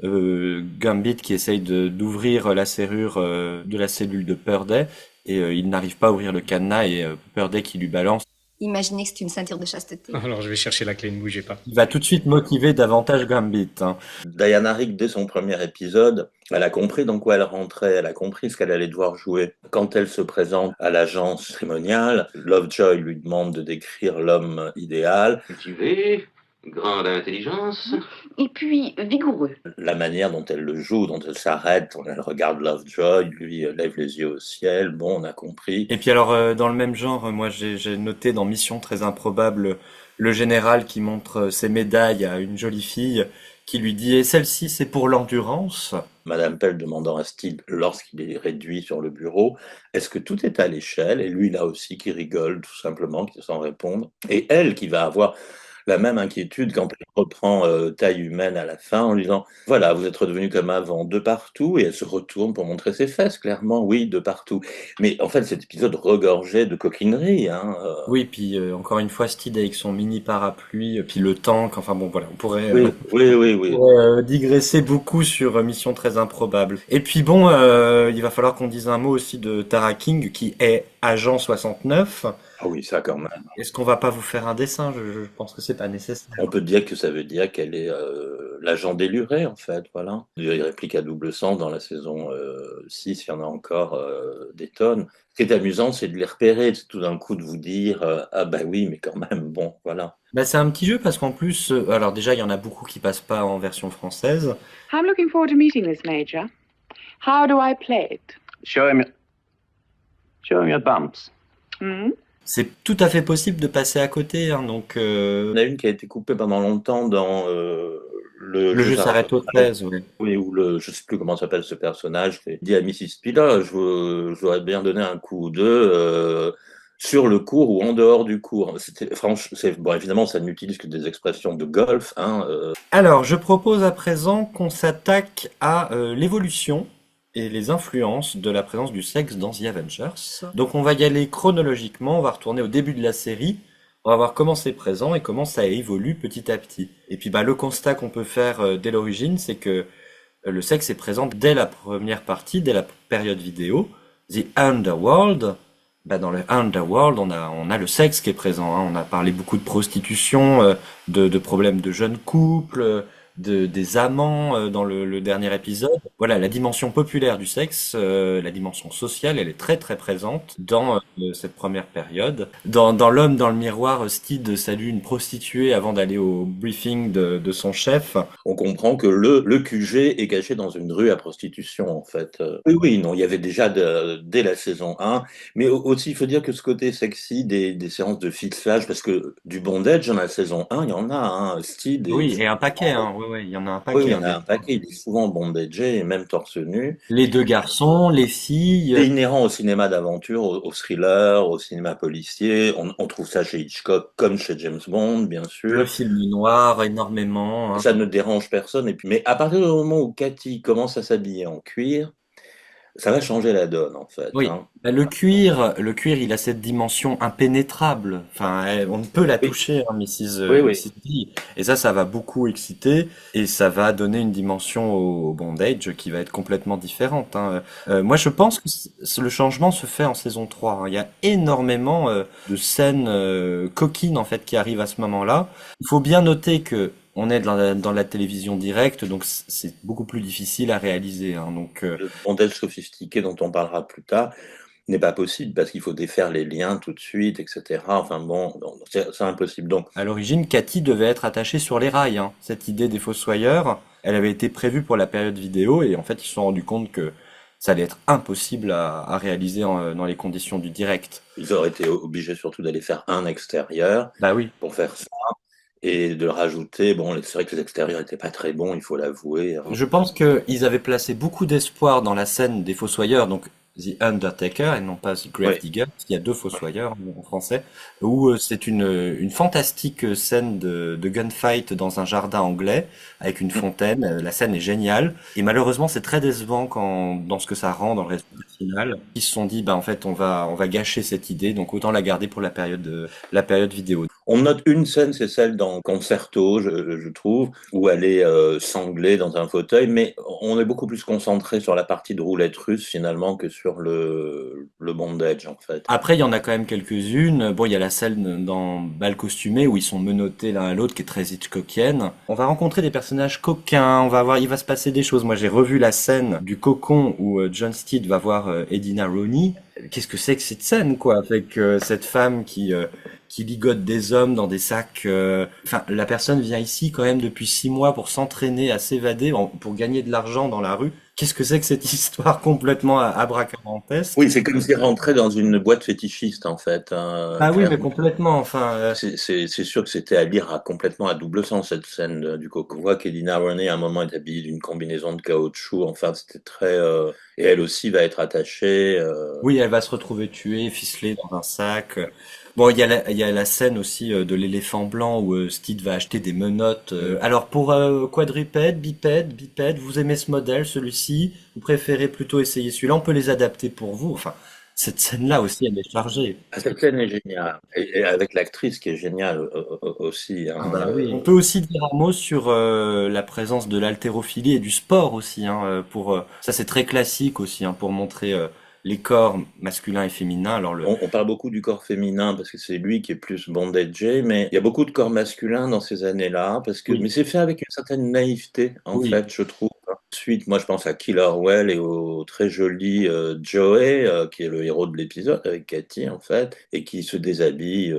Gambit qui essaye d'ouvrir la serrure de la cellule de Purday et il n'arrive pas à ouvrir le cadenas et Purday qui lui balance. Imaginez que c'est une ceinture de chasteté. Alors je vais chercher la clé, ne bougez pas. Il va tout de suite motiver davantage Gambit, hein. Diana Rigg, dès son premier épisode, elle a compris dans quoi elle rentrait, elle a compris ce qu'elle allait devoir jouer. Quand elle se présente à l'agence cérémoniale, Lovejoy lui demande de décrire l'homme idéal. Cultivé, grande intelligence. Et puis, vigoureux. La manière dont elle le joue, dont elle s'arrête, elle regarde Lovejoy, lui lève les yeux au ciel, bon, on a compris. Et puis alors, dans le même genre, moi j'ai noté dans Mission très improbable le général qui montre ses médailles à une jolie fille qui lui dit « Et celle-ci, c'est pour l'endurance ?» Madame Pell demandant à Steed, lorsqu'il est réduit sur le bureau, est-ce que tout est à l'échelle? Et lui, là aussi, qui rigole tout simplement, qui sans répondre. Et elle, qui va avoir la même inquiétude quand elle reprend taille humaine à la fin en lui disant « Voilà, vous êtes redevenu comme avant, de partout » et elle se retourne pour montrer ses fesses, clairement, oui, de partout. Mais en fait, cet épisode regorgeait de coquinerie, hein. Oui, puis encore une fois, Steed avec son mini parapluie, puis le tank, enfin bon, voilà, on pourrait, oui. Digresser beaucoup sur Mission très improbable. Et puis bon, il va falloir qu'on dise un mot aussi de Tara King, qui est agent 69. Ah oui, ça quand même. Est-ce qu'on va pas vous faire un dessin? Je pense que c'est pas nécessaire. On peut dire que ça veut dire qu'elle est l'agent déluré, en fait, voilà. Des répliques à double sens dans la saison 6, il y en a encore des tonnes. Ce qui est amusant, c'est de les repérer, tout d'un coup de vous dire ah bah oui, mais quand même, bon, voilà. Bah c'est un petit jeu parce qu'en plus, alors déjà, il y en a beaucoup qui passent pas en version française. I'm looking forward to meeting this Major. How do I play it? Show him your bumps. C'est tout à fait possible de passer à côté, hein, donc... Il y en a une qui a été coupée pendant longtemps dans le jeu s'arrête au 13, oui. Oui, ou je sais plus comment s'appelle ce personnage, qui dit à Mrs. Pila, je voudrais bien donner un coup ou deux sur le cours ou en dehors du cours. Bon, évidemment, ça n'utilise que des expressions de golf, hein. Alors, je propose à présent qu'on s'attaque à l'évolution et les influences de la présence du sexe dans The Avengers. Donc on va y aller chronologiquement, on va retourner au début de la série, on va voir comment c'est présent et comment ça évolue petit à petit. Et puis le constat qu'on peut faire dès l'origine, c'est que le sexe est présent dès la première partie, dès la période vidéo. The Underworld, dans le Underworld, on a le sexe qui est présent, hein. On a parlé beaucoup de prostitution, de problèmes de jeunes couples, des amants dans le dernier épisode. Voilà, la dimension populaire du sexe, la dimension sociale, elle est très très présente dans cette première période. Dans L'homme dans le miroir, Steed salue une prostituée avant d'aller au briefing de son chef. On comprend que le QG est caché dans une rue à prostitution, en fait. Oui, non, il y avait déjà dès la saison 1, mais aussi, il faut dire que ce côté sexy des séances de fixage, parce que du bondage, dans la saison 1, il y en a, hein, Steed. Oui, et un paquet, hein, oui, il y en a un paquet. Oui, il y en a un paquet, il est souvent bondagé et même torse nu. Les deux garçons, les filles. C'est inhérent au cinéma d'aventure, au thriller, au cinéma policier. On trouve ça chez Hitchcock comme chez James Bond, bien sûr. Le film noir, énormément. Hein. Ça ne dérange personne. Mais à partir du moment où Cathy commence à s'habiller en cuir, ça va changer la donne, en fait. Oui. Hein. Le cuir, il a cette dimension impénétrable. Enfin, on ne peut la toucher, hein, Mrs. D. Et ça va beaucoup exciter et ça va donner une dimension au bondage qui va être complètement différente. Hein. Moi, je pense que le changement se fait en saison 3. Hein. Il y a énormément de scènes coquines en fait qui arrivent à ce moment-là. Il faut bien noter que on est dans la télévision directe, donc c'est beaucoup plus difficile à réaliser. Hein, donc, le bondage sophistiqué dont on parlera plus tard n'est pas possible parce qu'il faut défaire les liens tout de suite, etc. Enfin bon, c'est impossible. Donc, à l'origine, Cathy devait être attachée sur les rails. Hein. Cette idée des fossoyeurs, elle avait été prévue pour la période vidéo et en fait, ils se sont rendus compte que ça allait être impossible à réaliser dans les conditions du direct. Ils auraient été obligés surtout d'aller faire un extérieur pour faire ça. Et de le rajouter, bon, c'est vrai que les extérieurs n'étaient pas très bons, il faut l'avouer. Hein. Je pense qu'ils avaient placé beaucoup d'espoir dans la scène des fossoyeurs, donc The Undertaker et non pas The Grave Digger, parce qu'il y a deux fossoyeurs en français, où c'est une fantastique scène de gunfight dans un jardin anglais avec une fontaine. La scène est géniale et malheureusement c'est très décevant dans ce que ça rend dans le résultat final. Ils se sont dit en fait on va gâcher cette idée, donc autant la garder pour la période vidéo. On note une scène, c'est celle dans Concerto, je trouve, où elle est sanglée dans un fauteuil, mais on est beaucoup plus concentré sur la partie de roulette russe finalement que sur le bondage en fait. Après, il y en a quand même quelques-unes. Bon, il y a la scène dans Bal costumé où ils sont menottés l'un à l'autre qui est très Hitchcockienne. On va rencontrer des personnages coquins, il va se passer des choses. Moi, j'ai revu la scène du cocon où John Steed va voir Edina Roney. Qu'est-ce que c'est que cette scène, quoi, avec cette femme qui ligote des hommes dans des sacs. Enfin, la personne vient ici quand même depuis 6 mois pour s'entraîner à s'évader, pour gagner de l'argent dans la rue. Qu'est-ce que c'est que cette histoire complètement abracadabrantesque? Oui, c'est comme s'il rentrait dans une boîte fétichiste, en fait. Hein, ah oui, mais complètement, enfin... C'est sûr que c'était à lire complètement à double sens, cette scène du coco. On voit qu'Edina Roney, à un moment, est habillée d'une combinaison de caoutchouc. Enfin, c'était très... Et elle aussi va être attachée. Oui, elle va se retrouver tuée, ficelée dans un sac... Bon, il y a la scène aussi de l'éléphant blanc où Steed va acheter des menottes. Alors pour quadrupède, bipède, vous aimez ce modèle, celui-ci, vous préférez plutôt essayer celui-là, on peut les adapter pour vous. Enfin, cette scène-là aussi, elle est chargée. Cette scène est géniale, et avec l'actrice qui est géniale aussi. Hein. Ah bah oui. On peut aussi dire un mot sur la présence de l'haltérophilie et du sport aussi. Hein, ça, c'est très classique aussi, hein, pour montrer... les corps masculins et féminins. Alors on parle beaucoup du corps féminin parce que c'est lui qui est plus bondagé, mais il y a beaucoup de corps masculins dans ces années-là, mais c'est fait avec une certaine naïveté, en fait, je trouve. Ensuite, moi, je pense à Killer Whale et au très joli Joey, qui est le héros de l'épisode avec Cathy, en fait, et qui se déshabille,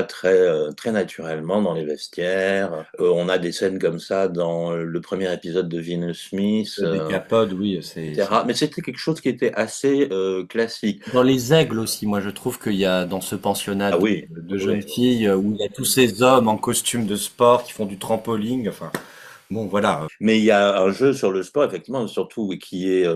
très naturellement dans les vestiaires. On a des scènes comme ça dans le premier épisode de Venus Smith. Des capodes, oui, mais c'était quelque chose qui était assez classique. Dans Les Aigles aussi, moi, je trouve qu'il y a dans ce pensionnat de jeunes filles où il y a tous ces hommes en costume de sport qui font du trampoline, enfin... Bon, voilà. Mais il y a un jeu sur le sport, effectivement, surtout qui est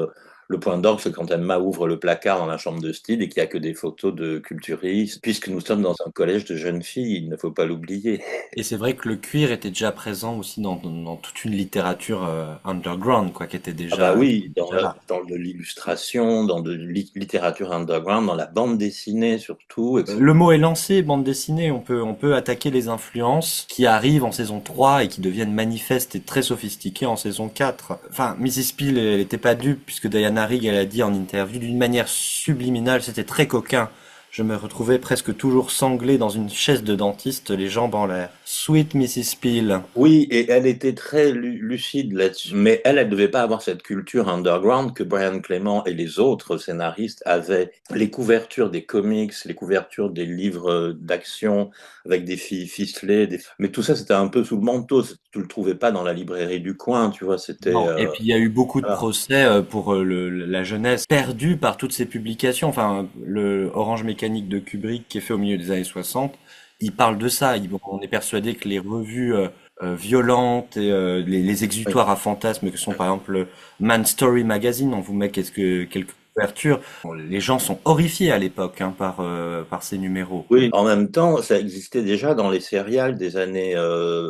le point d'orgue, c'est quand Emma ouvre le placard dans la chambre de Steed et qu'il n'y a que des photos de culturistes, puisque nous sommes dans un collège de jeunes filles, il ne faut pas l'oublier. Et c'est vrai que le cuir était déjà présent aussi dans toute une littérature underground, quoi, qui était déjà... Ah bah oui, dans de l'illustration, dans de littérature underground, dans la bande dessinée surtout. Le mot est lancé, bande dessinée, on peut attaquer les influences qui arrivent en saison 3 et qui deviennent manifestes et très sophistiquées en saison 4. Enfin, Mrs. Peel, elle n'était pas dupe, puisque Diana Rigg, elle a dit en interview, d'une manière subliminale, c'était très coquin je me retrouvais presque toujours sanglé dans une chaise de dentiste, les jambes en l'air. Sweet Mrs. Peel. Oui, et elle était très lucide là-dessus. Mais elle devait pas avoir cette culture underground que Brian Clement et les autres scénaristes avaient. Les couvertures des comics, les couvertures des livres d'action avec des filles ficelées, mais tout ça c'était un peu sous le manteau. Tu le trouvais pas dans la librairie du coin, tu vois. C'était. Non. Et puis il y a eu beaucoup de Voilà. procès pour la jeunesse perdue par toutes ces publications. Enfin, le Orange Mécanique de Kubrick qui est fait au milieu des années 60, il parle de ça. On est persuadé que les revues violentes et les exutoires à fantasmes que sont par exemple Man Story Magazine, on vous met quelques couvertures. Bon, les gens sont horrifiés à l'époque par ces numéros. Oui, en même temps, ça existait déjà dans les serials des années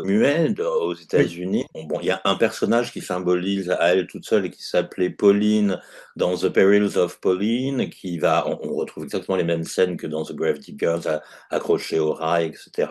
muets aux États-Unis. Bon, il y a un personnage qui symbolise à elle toute seule et qui s'appelait Pauline dans The Perils of Pauline, on retrouve exactement les mêmes scènes que dans The Grave Diggers, accrochée au rail, etc.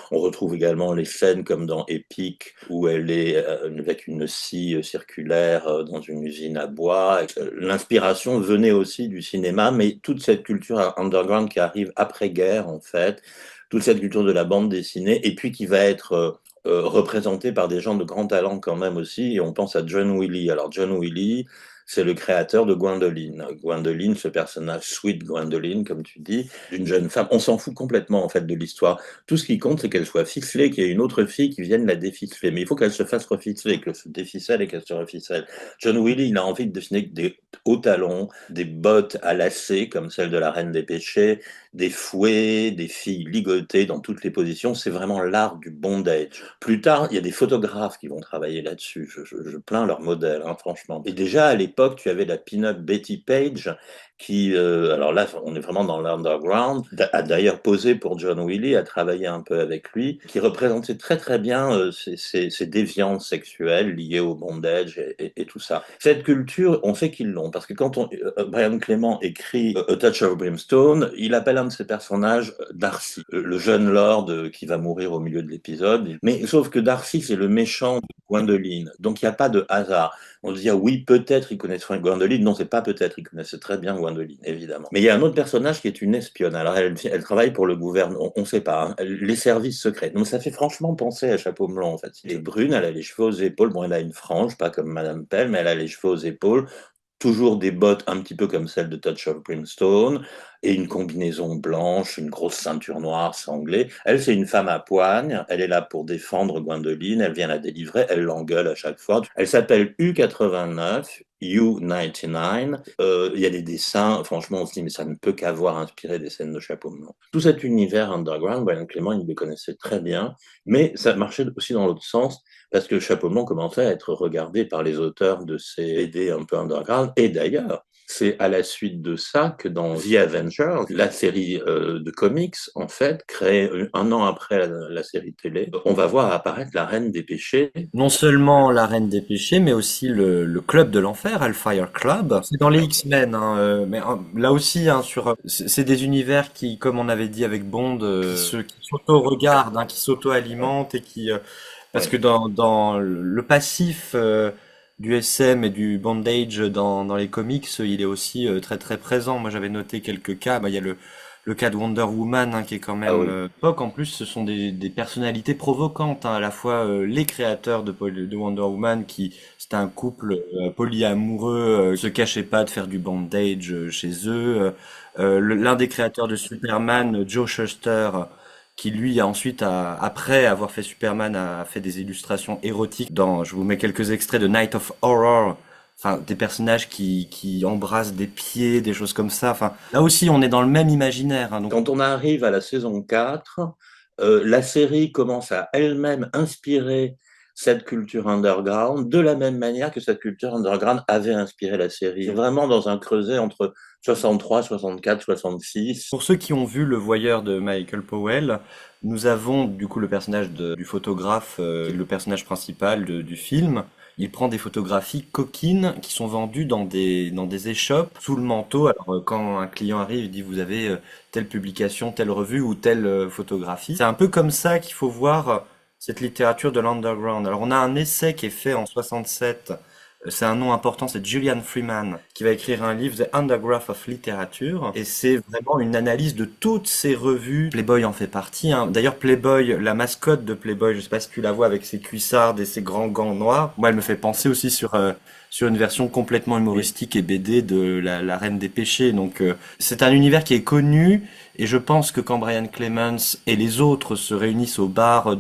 On retrouve également les scènes comme dans Epic, où elle est avec une scie circulaire dans une usine à bois. L'inspiration venait aussi du cinéma, mais toute cette culture underground qui arrive après-guerre, en fait, toute cette culture de la bande dessinée, et puis qui va être représentée par des gens de grand talent quand même aussi, et on pense à John Wiley. Alors John Wiley, c'est le créateur de Gwendoline. Gwendoline, ce personnage Sweet Gwendoline, comme tu dis, d'une jeune femme. On s'en fout complètement en fait de l'histoire. Tout ce qui compte, c'est qu'elle soit ficelée, qu'il y ait une autre fille qui vienne la déficeler. Mais il faut qu'elle se fasse reficeler, qu'elle se déficelle et qu'elle se reficelle. John Wiley, il a envie de dessiner des hauts talons, des bottes à lacets comme celle de la Reine des Péchés, des fouets, des filles ligotées dans toutes les positions. C'est vraiment l'art du bondage. Plus tard, il y a des photographes qui vont travailler là-dessus. Je plains leur modèle, hein, franchement. Et déjà, à l'époque, tu avais la pin-up Betty Page qui, alors là, on est vraiment dans l'underground, a d'ailleurs posé pour John Wiley, a travaillé un peu avec lui, qui représentait très très bien ces déviances sexuelles liées au bondage et tout ça. Cette culture, on sait qu'ils l'ont, parce que quand Brian Clement écrit A Touch of Brimstone, il appelle un de ses personnages Darcy, le jeune lord qui va mourir au milieu de l'épisode. Mais sauf que Darcy, c'est le méchant de Gwendoline, donc il n'y a pas de hasard. On se dit, ah oui, peut-être ils connaissaient Gwendoline. Non, c'est pas peut-être, ils connaissaient très bien Gwendoline, évidemment. Mais il y a un autre personnage qui est une espionne. Alors, elle travaille pour le gouvernement, on sait pas, hein, les services secrets. Donc, ça fait franchement penser à Chapeau melon, en fait. Elle est brune, elle a les cheveux aux épaules. Bon, elle a une frange, pas comme Madame Pell, mais elle a les cheveux aux épaules. Toujours des bottes un petit peu comme celle de Touch of Brimstone, et une combinaison blanche, une grosse ceinture noire sanglée. Elle, c'est une femme à poigne, elle est là pour défendre Gwendoline, elle vient la délivrer, elle l'engueule à chaque fois. Elle s'appelle U89, U99. Il y a des dessins, franchement, on se dit, mais ça ne peut qu'avoir inspiré des scènes de Chapeau melon. Tout cet univers underground, Brian Clement, il le connaissait très bien, mais ça marchait aussi dans l'autre sens, parce que Chapeau melon commençait à être regardé par les auteurs de ces BD un peu underground. Et d'ailleurs, c'est à la suite de ça que dans The Avengers, la série de comics, en fait, créée un an après la série télé, on va voir apparaître la Reine des Péchés. Non seulement la Reine des Péchés, mais aussi le Club de l'Enfer, Hellfire Club. C'est dans les X-Men, hein, mais là aussi, hein, c'est des univers qui, comme on avait dit avec Bond, qui s'auto-regardent, hein, qui s'auto-alimentent et qui... parce que dans le passif du SM et du bondage dans les comics, il est aussi très très présent. Moi, j'avais noté quelques cas. Il y a le cas de Wonder Woman, hein, qui est quand même époque. En plus, ce sont des personnalités provocantes, hein, à la fois les créateurs de Wonder Woman, c'était un couple polyamoureux, se cachait pas de faire du bondage chez eux. L'un des créateurs de Superman, Joe Shuster, qui lui a ensuite, après avoir fait Superman, a fait des illustrations érotiques je vous mets quelques extraits de Night of Horror, enfin des personnages qui embrassent des pieds, des choses comme ça. Enfin, là aussi, on est dans le même imaginaire, hein, donc... Quand on arrive à la saison 4, la série commence à elle-même inspirer cette culture underground de la même manière que cette culture underground avait inspiré la série. Vraiment dans un creuset entre 63, 64, 66. Pour ceux qui ont vu Le Voyeur de Michael Powell, nous avons du coup le personnage du photographe, le personnage principal du film. Il prend des photographies coquines qui sont vendues dans des échoppes sous le manteau. Alors quand un client arrive, il dit vous avez telle publication, telle revue ou telle photographie. C'est un peu comme ça qu'il faut voir cette littérature de l'underground. Alors on a un essai qui est fait en 67 C'est un nom important, c'est Julian Freeman, qui va écrire un livre, The Undergraph of Literature, et c'est vraiment une analyse de toutes ces revues. Playboy en fait partie, hein. D'ailleurs, Playboy, la mascotte de Playboy, je sais pas si tu la vois avec ses cuissardes et ses grands gants noirs, moi, elle me fait penser aussi sur une version complètement humoristique et BD de la Reine des Péchés. Donc, c'est un univers qui est connu, et je pense que quand Brian Clemens et les autres se réunissent au bar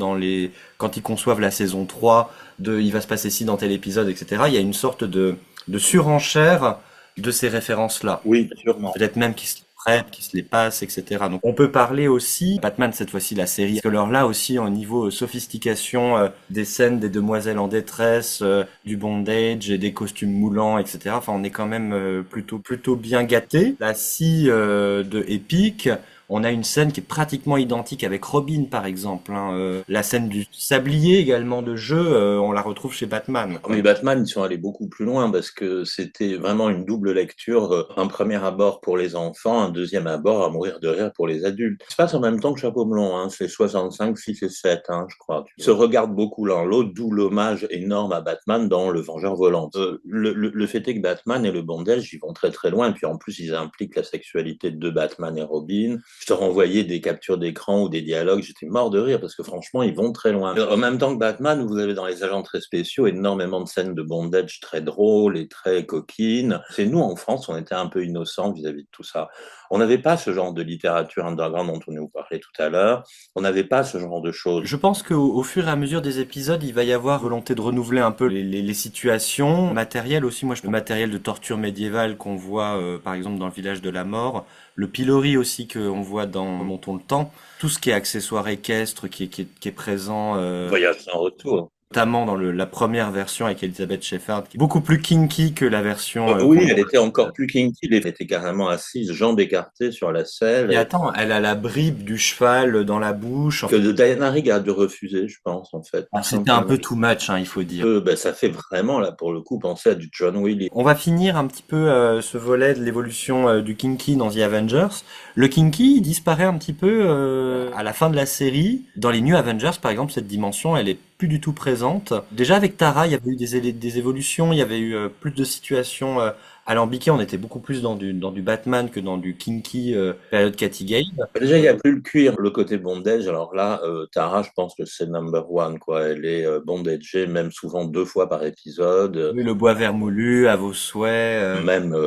quand ils conçoivent la saison 3, il va se passer ci dans tel épisode, etc., il y a une sorte de surenchère de ces références-là. Oui, sûrement. Peut-être même qu'ils se les prêtent, qu'ils se les passent, etc. Donc on peut parler aussi, Batman cette fois-ci la série, parce que alors là aussi au niveau sophistication des scènes des demoiselles en détresse, du bondage et des costumes moulants, etc. Enfin on est quand même plutôt bien gâté. La scie de Epic, on a une scène qui est pratiquement identique avec Robin, par exemple, hein. La scène du sablier également de jeu, on la retrouve chez Batman. Mais Batman, ils sont allés beaucoup plus loin parce que c'était vraiment une double lecture. Un premier abord pour les enfants, un deuxième abord à mourir de rire pour les adultes. Ça se passe en même temps que Chapeau Melon, hein. C'est 65, 6 et 7, hein, je crois. Ils se regardent beaucoup l'un l'autre, d'où l'hommage énorme à Batman dans Le Vengeur Volant. Le fait est que Batman et le bondage, ils vont très très loin. Et puis en plus, ils impliquent la sexualité de Batman et Robin. Je te renvoyais des captures d'écran ou des dialogues, j'étais mort de rire parce que franchement, ils vont très loin. En même temps que Batman, vous avez dans les agents très spéciaux énormément de scènes de bondage très drôles et très coquines. C'est nous, en France, on était un peu innocents vis-à-vis de tout ça. On n'avait pas ce genre de littérature underground dont on nous parlait tout à l'heure. On n'avait pas ce genre de choses. Je pense qu'au fur et à mesure des épisodes, il va y avoir volonté de renouveler un peu les situations. Matériel aussi, le matériel de torture médiévale qu'on voit par exemple dans le village de la mort. Le pilori aussi qu'on voit dans Montons le temps. Tout ce qui est accessoires équestres qui est présent. Voyage sans retour. Notamment dans la première version avec Elizabeth Shepard, qui est beaucoup plus kinky que la version... oui, elle était encore plus kinky, elle était carrément assise, jambes écartées sur la selle. Mais attends, elle a la bribe du cheval dans la bouche. Que Diana Rigg a dû refuser, je pense, en fait. C'était un peu too much, hein, il faut dire. Ça fait vraiment, là, pour le coup, penser à du John Willis. On va finir un petit peu ce volet de l'évolution du kinky dans The Avengers. Le kinky disparaît un petit peu à la fin de la série. Dans les New Avengers, par exemple, cette dimension, elle est plus du tout présente. Déjà avec Tara, il y avait eu des évolutions, il y avait eu plus de situations alambiquées. On était beaucoup plus dans du Batman que dans du kinky période Cathy Gale. Déjà, il n'y a plus le cuir, le côté bondage. Alors là, Tara, je pense que c'est number one, quoi. Elle est bondagée, même souvent 2 fois par épisode. Oui, le bois vermoulu, à vos souhaits. Même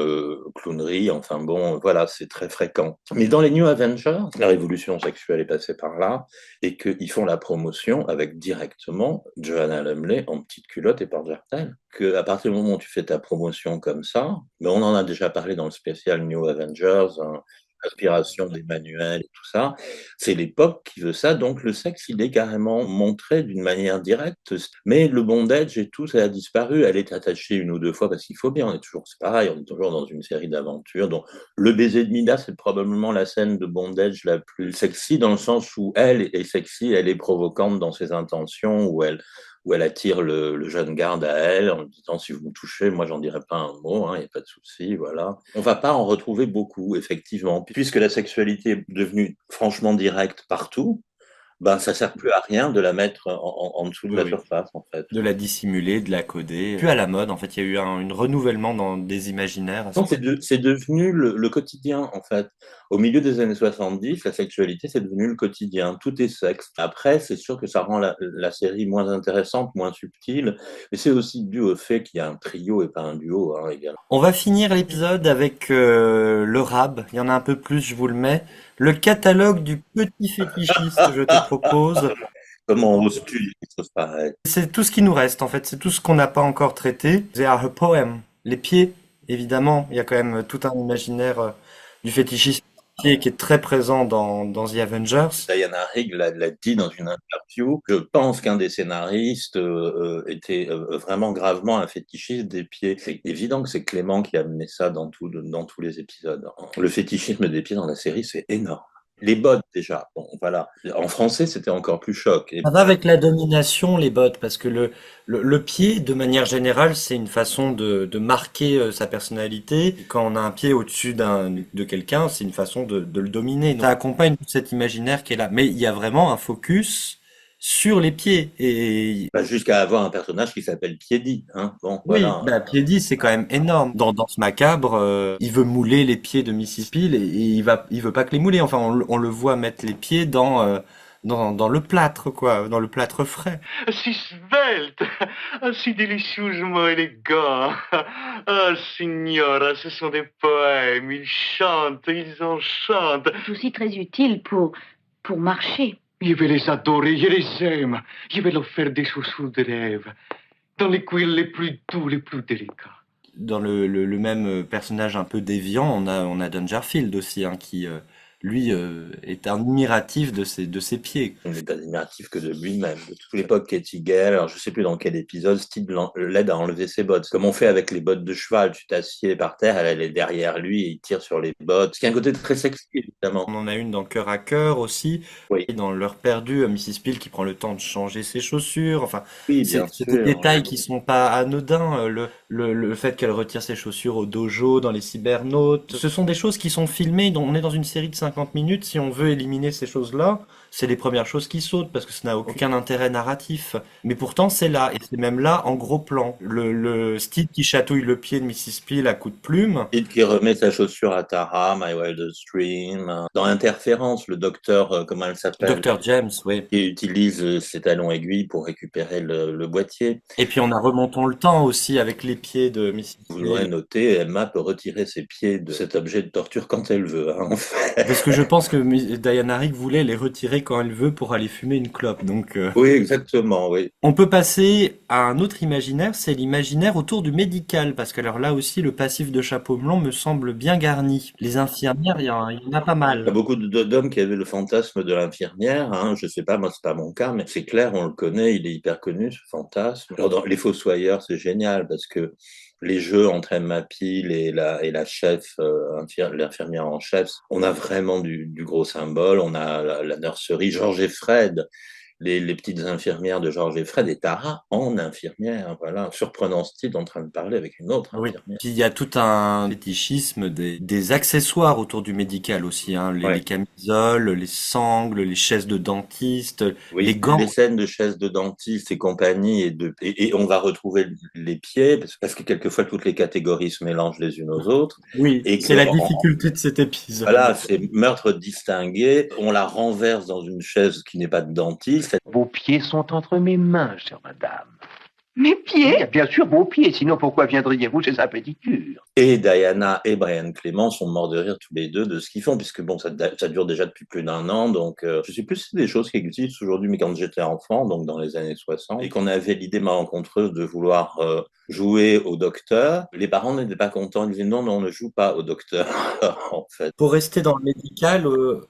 clownerie, enfin bon, voilà, c'est très fréquent. Mais dans les New Avengers, la révolution sexuelle est passée par là, et qu'ils font la promotion avec directement Joanna Lumley en petite culotte et porte-jartel. Que à partir du moment où tu fais ta promotion comme ça, mais on en a déjà parlé dans le spécial New Avengers, hein, inspiration des manuels et tout ça, c'est l'époque qui veut ça, donc le sexe il est carrément montré d'une manière directe, mais le bondage et tout ça a disparu, elle est attachée 1 ou 2 fois parce qu'il faut bien, c'est pareil, on est toujours dans une série d'aventures, donc le baiser de Mida c'est probablement la scène de bondage la plus sexy dans le sens où elle est sexy, elle est provocante dans ses intentions, où elle attire le jeune garde à elle en disant si vous me touchez, moi j'en dirai pas un mot, il n'y a pas de souci, voilà. On va pas en retrouver beaucoup, effectivement, puisque la sexualité est devenue franchement directe partout. Ben, ça sert plus à rien de la mettre en dessous de la surface, en fait. De la dissimuler, de la coder. Plus à la mode, en fait, il y a eu un renouvellement dans des imaginaires. Non, c'est devenu le quotidien, en fait. Au milieu des années 70, la sexualité, c'est devenu le quotidien. Tout est sexe. Après, c'est sûr que ça rend la série moins intéressante, moins subtile. Mais c'est aussi dû au fait qu'il y a un trio et pas un duo, également. On va finir l'épisode avec le rab. Il y en a un peu plus, je vous le mets. Le catalogue du petit fétichiste, je te propose. Comment oses-tu dire des choses pareilles? C'est tout ce qui nous reste, en fait. C'est tout ce qu'on n'a pas encore traité. They are a poem. Les pieds, évidemment. Il y a quand même tout un imaginaire du fétichisme qui est très présent dans The Avengers. Diana Rigg l'a dit dans une interview. Je pense qu'un des scénaristes était vraiment gravement un fétichiste des pieds. C'est évident que c'est Clément qui a amené ça dans tous les épisodes. Le fétichisme des pieds dans la série, c'est énorme. Les bottes, déjà. Bon, voilà. En français, c'était encore plus choc. Ça va avec la domination, les bottes, parce que le pied, de manière générale, c'est une façon de marquer sa personnalité. Et quand on a un pied au-dessus de quelqu'un, c'est une façon de le dominer. Donc, ça accompagne tout cet imaginaire qui est là. Mais il y a vraiment un focus sur les pieds. Et jusqu'à avoir un personnage qui s'appelle Piedi, hein. Bon, oui, voilà. Piedi, c'est quand même énorme. Dans Danse macabre, il veut mouler les pieds de Mrs. Peel et il veut pas que les mouler. Enfin, on le voit mettre les pieds dans le plâtre, quoi, dans le plâtre frais. Si svelte, si délicieusement élégant. Ah, signora, ce sont des poèmes, ils chantent, ils enchantent. C'est aussi très utile pour marcher. Je vais les adorer, je les aime. Je vais leur faire des chaussures de rêve, dans les cuirs les plus doux, les plus délicats. Dans le même personnage un peu déviant, on a Dangerfield aussi, hein, qui lui est admiratif de ses pieds. Il n'est admiratif que de lui-même. De toute l'époque Katie Gale, alors je sais plus dans quel épisode, Steve l'aide à enlever ses bottes. Comme on fait avec les bottes de cheval, tu t'assieds par terre, elle est derrière lui et il tire sur les bottes. Ce qui a un côté très sexy, évidemment. On en a une dans Cœur à cœur aussi. Oui. Et dans L'heure perdue, Mrs. Peel qui prend le temps de changer ses chaussures. Enfin, oui, c'est des détails qui sont pas anodins. Le fait qu'elle retire ses chaussures au dojo, dans les cybernautes. Ce sont des choses qui sont filmées. On est dans une série de 50 minutes. Si on veut éliminer ces choses-là, c'est les premières choses qui sautent parce que ça n'a aucun intérêt narratif. Mais pourtant, c'est là. Et c'est même là en gros plan. Le Steed qui chatouille le pied de Mrs. Peel à coups de plume. Steed qui remet sa chaussure à Tara, My Wildest Dream. Dans Interférence, le docteur, comment elle s'appelle? Docteur James, oui. Qui utilise ses talons aiguilles pour récupérer le boîtier. Et puis on a Remontons le temps aussi avec les pieds de Mrs. Vous l'aurez noté, Emma peut retirer ses pieds de cet objet de torture quand elle veut, hein, en fait. Parce que je pense que Diana Rigg voulait les retirer quand elle veut pour aller fumer une clope. Donc, oui, exactement, oui. On peut passer à un autre imaginaire, c'est l'imaginaire autour du médical, parce que alors là aussi, le passif de Chapeau melon me semble bien garni. Les infirmières, il y en a pas mal. Il y a beaucoup d'hommes qui avaient le fantasme de l'infirmière, hein. Je sais pas, moi c'est pas mon cas, mais c'est clair, on le connaît, il est hyper connu, ce fantasme. Alors, dans Les Fossoyeurs, c'est génial, parce que les jeux entre Emma Peel et la chef, l'infirmière en chef, on a vraiment du gros symbole. On a la nurserie, George et Fred, les petites infirmières de George et Fred et Tara en infirmière. Voilà, surprenant style en train de parler avec une autre infirmière. Puis il y a tout un fétichisme des accessoires autour du médical aussi, hein. Les camisoles, les sangles, les chaises de dentiste, les gants. Les scènes de chaises de dentiste et compagnie, et on va retrouver les pieds, parce que quelquefois toutes les catégories se mélangent les unes aux autres. Oui, c'est la difficulté de cet épisode. Voilà, c'est meurtre distingué, on la renverse dans une chaise qui n'est pas de dentiste. Vos pieds sont entre mes mains, chère madame. Mes pieds? Oui, bien sûr, vos pieds, sinon pourquoi viendriez-vous chez sa pédicure? Et Diana et Brian Clément sont morts de rire tous les deux de ce qu'ils font, puisque bon, ça dure déjà depuis plus d'1 an, donc je sais plus si c'est des choses qui existent aujourd'hui, mais quand j'étais enfant, donc dans les années 60, et qu'on avait l'idée malencontreuse de vouloir jouer au docteur, les parents n'étaient pas contents, ils disaient non, mais on ne joue pas au docteur, en fait. Pour rester dans le médical,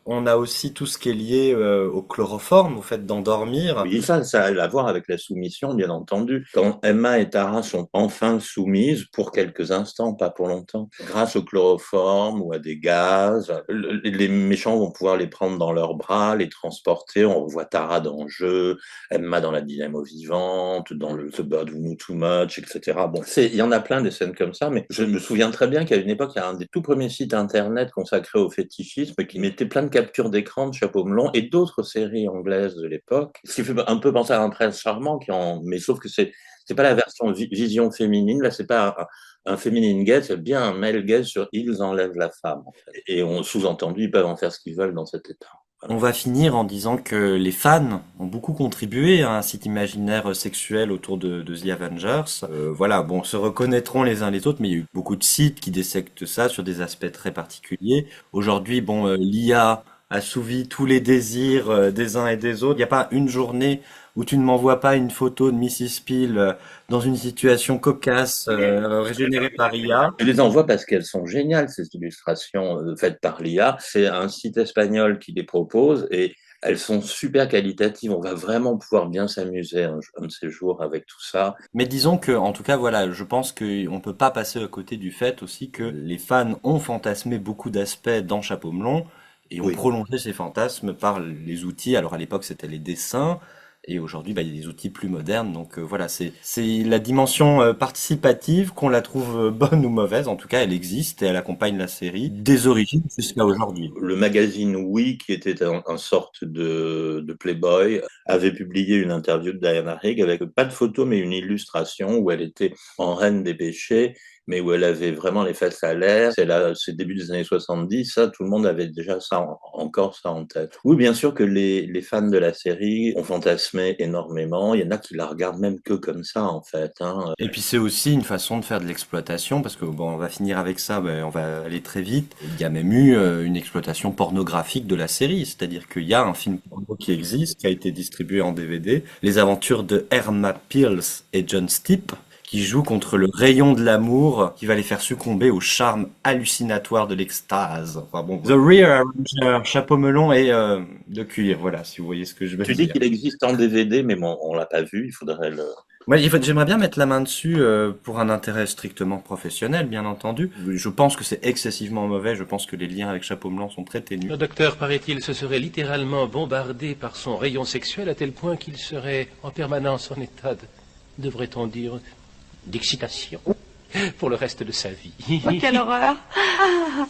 on a aussi tout ce qui est lié au chloroforme, au fait d'endormir. Oui, ça a à voir avec la soumission, bien entendu. Quand Emma et Tara sont enfin soumises, pour quelques instants, pas pour longtemps, grâce au chloroforme ou à des gaz, les méchants vont pouvoir les prendre dans leurs bras, les transporter. On voit Tara dans le jeu, Emma dans la dynamo vivante, dans le The Bird Who Knew Too Much, etc. Bon, il y en a plein des scènes comme ça, mais je me souviens très bien qu'à une époque, il y a un des tout premiers sites internet consacrés au fétichisme qui mettait plein de captures d'écran de Chapeau melon et d'autres séries anglaises de l'époque, ce qui fait un peu penser à Un prince charmant, mais sauf que c'est pas la version vision féminine, là c'est pas un féminine gaze, c'est bien un male gaze sur ils enlèvent la femme. En fait. Et sous-entendu, ils peuvent en faire ce qu'ils veulent dans cet état. On va finir en disant que les fans ont beaucoup contribué à un site imaginaire sexuel autour de The Avengers. Voilà, bon, se reconnaîtront les uns les autres, mais il y a eu beaucoup de sites qui dissectent ça sur des aspects très particuliers. Aujourd'hui, bon, l'IA assouvit tous les désirs des uns et des autres. Il n'y a pas une journée où tu ne m'envoies pas une photo de Mrs. Peel dans une situation cocasse régénérée par l'IA. Je les envoie parce qu'elles sont géniales, ces illustrations faites par l'IA. C'est un site espagnol qui les propose et elles sont super qualitatives. On va vraiment pouvoir bien s'amuser un de ces jours avec tout ça. Mais disons que, en tout cas, voilà, je pense qu'on peut pas passer à côté du fait aussi que les fans ont fantasmé beaucoup d'aspects dans Chapeau melon et ont prolongé ces fantasmes par les outils. Alors à l'époque, c'était les dessins. Et aujourd'hui, il y a des outils plus modernes. Donc voilà, c'est la dimension participative, qu'on la trouve bonne ou mauvaise. En tout cas, elle existe et elle accompagne la série des origines jusqu'à aujourd'hui. Le magazine Oui, qui était en sorte de Playboy, avait publié une interview de Diana Rigg avec pas de photo mais une illustration où elle était en reine des péchés, mais où elle avait vraiment les fesses à l'air. C'est début des années 70, ça, tout le monde avait déjà encore ça en tête. Oui, bien sûr que les fans de la série ont fantasmé énormément. Il y en a qui la regardent même que comme ça, en fait. Hein. Et puis c'est aussi une façon de faire de l'exploitation, parce que on va finir avec ça, on va aller très vite. Il y a même eu une exploitation pornographique de la série, c'est-à-dire qu'il y a un film porno qui existe, qui a été distribué en DVD, Les aventures de Irma Pierce et John Stipe, qui jouent contre le rayon de l'amour qui va les faire succomber au charme hallucinatoire de l'extase. Enfin bon, The Rear Arranger, chapeau melon et de cuir, voilà, si vous voyez ce que je veux dire. Tu dis qu'il existe en DVD, mais bon, on l'a pas vu, il faudrait le... Ouais, j'aimerais bien mettre la main dessus pour un intérêt strictement professionnel, bien entendu. Je pense que c'est excessivement mauvais, je pense que les liens avec Chapeau melon sont très ténus. Le docteur, paraît-il, se serait littéralement bombardé par son rayon sexuel à tel point qu'il serait en permanence en état de, devrait-on dire, d'excitation pour le reste de sa vie. Oh, quelle horreur! Ah,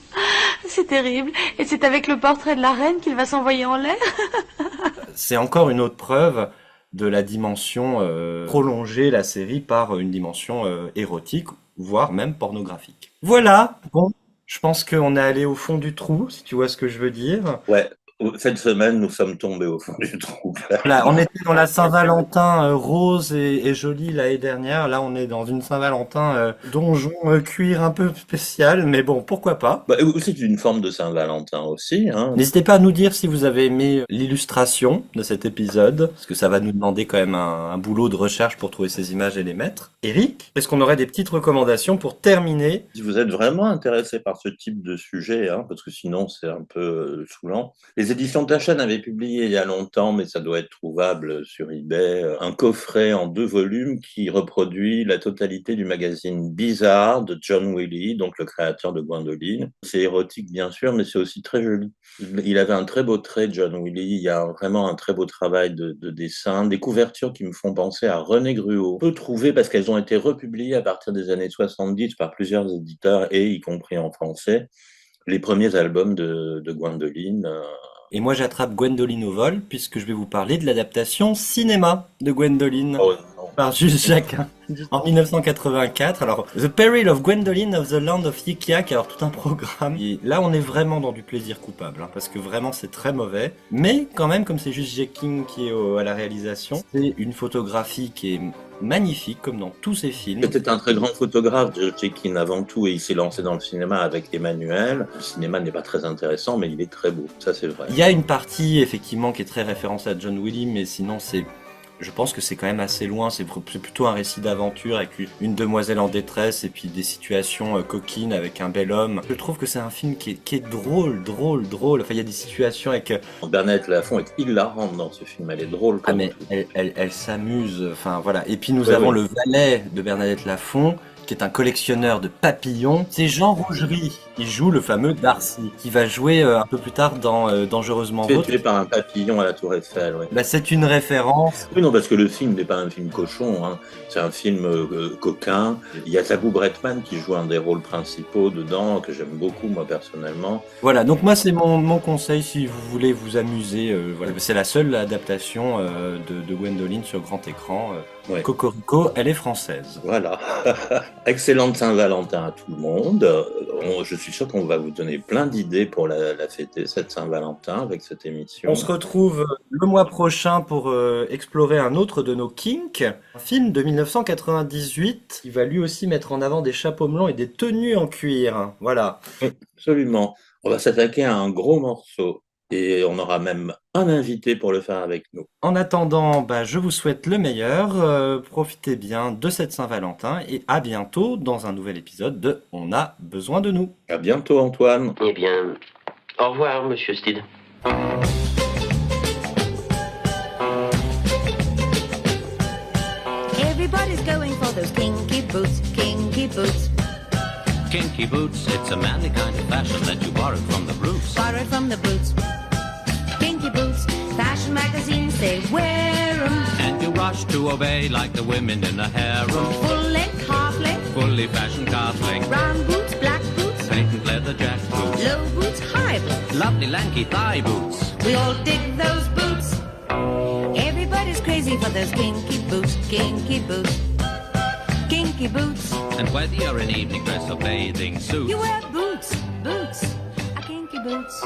c'est terrible. Et c'est avec le portrait de la reine qu'il va s'envoyer en l'air? C'est encore une autre preuve de la dimension prolonger la série par une dimension érotique, voire même pornographique. Voilà, bon, je pense qu'on est allé au fond du trou, si tu vois ce que je veux dire. Ouais. Cette semaine, nous sommes tombés au fond du trou. Là, on était dans la Saint-Valentin rose et jolie l'année dernière. Là, on est dans une Saint-Valentin donjon cuir un peu spécial, mais bon, pourquoi pas. C'est une forme de Saint-Valentin aussi. Hein. N'hésitez pas à nous dire si vous avez aimé l'illustration de cet épisode, parce que ça va nous demander quand même un boulot de recherche pour trouver ces images et les mettre. Eric, est-ce qu'on aurait des petites recommandations pour terminer? Si vous êtes vraiment intéressé par ce type de sujet, hein, parce que sinon c'est un peu saoulant, les éditions de ta chaîne avaient publié il y a longtemps, mais ça doit être trouvable sur eBay, un coffret en 2 volumes qui reproduit la totalité du magazine Bizarre de John Wiley, donc le créateur de Gwendoline. C'est érotique bien sûr, mais c'est aussi très joli. Il avait un très beau trait, John Wiley. Il y a vraiment un très beau travail de dessin, des couvertures qui me font penser à René Gruau. On peut trouver parce qu'elles ont été republiées à partir des années 70 par plusieurs éditeurs et y compris en français, les premiers albums de Gwendoline. Et moi, j'attrape Gwendoline au vol, puisque je vais vous parler de l'adaptation cinéma de Gwendoline par Jules Jacquin en 1984. Alors, The Peril of Gwendoline of the Land of Yik-Yak, alors tout un programme. Et là, on est vraiment dans du plaisir coupable, hein, parce que vraiment, c'est très mauvais. Mais quand même, comme c'est juste Jacquin qui est à la réalisation, c'est une photographie qui est magnifique, comme dans tous ses films. C'était un très grand photographe, Jacquin, avant tout, et il s'est lancé dans le cinéma avec Emmanuel. Le cinéma n'est pas très intéressant, mais il est très beau, ça c'est vrai. Il y a une partie, effectivement, qui est très référencée à John Wiley, mais sinon, je pense que c'est quand même assez loin, c'est plutôt un récit d'aventure avec une demoiselle en détresse et puis des situations coquines avec un bel homme. Je trouve que c'est un film qui est drôle. Enfin, il y a des situations avec... Bernadette Lafont est hilarante dans ce film, elle est drôle. Ah mais elle s'amuse, enfin voilà. Et puis nous avons le valet de Bernadette Lafont, qui est un collectionneur de papillons. C'est Jean Rougerie. Il joue le fameux Darcy, qui va jouer un peu plus tard dans Dangereusement Vôtre. Tué par un papillon à la Tour Eiffel, oui. C'est une référence. Oui, non, parce que le film n'est pas un film cochon, hein. C'est un film coquin. Il y a Tabou Bretman qui joue un des rôles principaux dedans, que j'aime beaucoup, moi, personnellement. Voilà, donc moi, c'est mon conseil si vous voulez vous amuser. Voilà. C'est la seule adaptation de Gwendoline sur grand écran. Ouais. Cocorico, elle est française. Voilà. Excellente Saint-Valentin à tout le monde. Je suis sûr qu'on va vous donner plein d'idées pour la fêter, cette Saint-Valentin, avec cette émission. On se retrouve le mois prochain pour explorer un autre de nos kinks, un film de 1998 qui va lui aussi mettre en avant des chapeaux melons et des tenues en cuir. Voilà. Absolument. On va s'attaquer à un gros morceau. Et on aura même un invité pour le faire avec nous. En attendant, je vous souhaite le meilleur. Profitez bien de cette Saint-Valentin et à bientôt dans un nouvel épisode de On a besoin de nous. À bientôt, Antoine. Eh bien, au revoir, monsieur Steed. Everybody's going for those kinky boots, kinky boots. Kinky boots, it's a manly kind of fashion that you borrowed from the Brutes. Borrowed from the boots. Kinky boots, Fashion magazines, they wear 'em. And you rush to obey like the women in a harem. Full length, half length, Fully fashioned calf length. brown boots, black boots, Patent leather jack boots. low boots, high boots. Lovely lanky thigh boots. We all dig those boots. Everybody's crazy for those kinky boots, kinky boots, kinky boots. And whether you're in evening dress or bathing suit, You wear boots, boots, a kinky boots.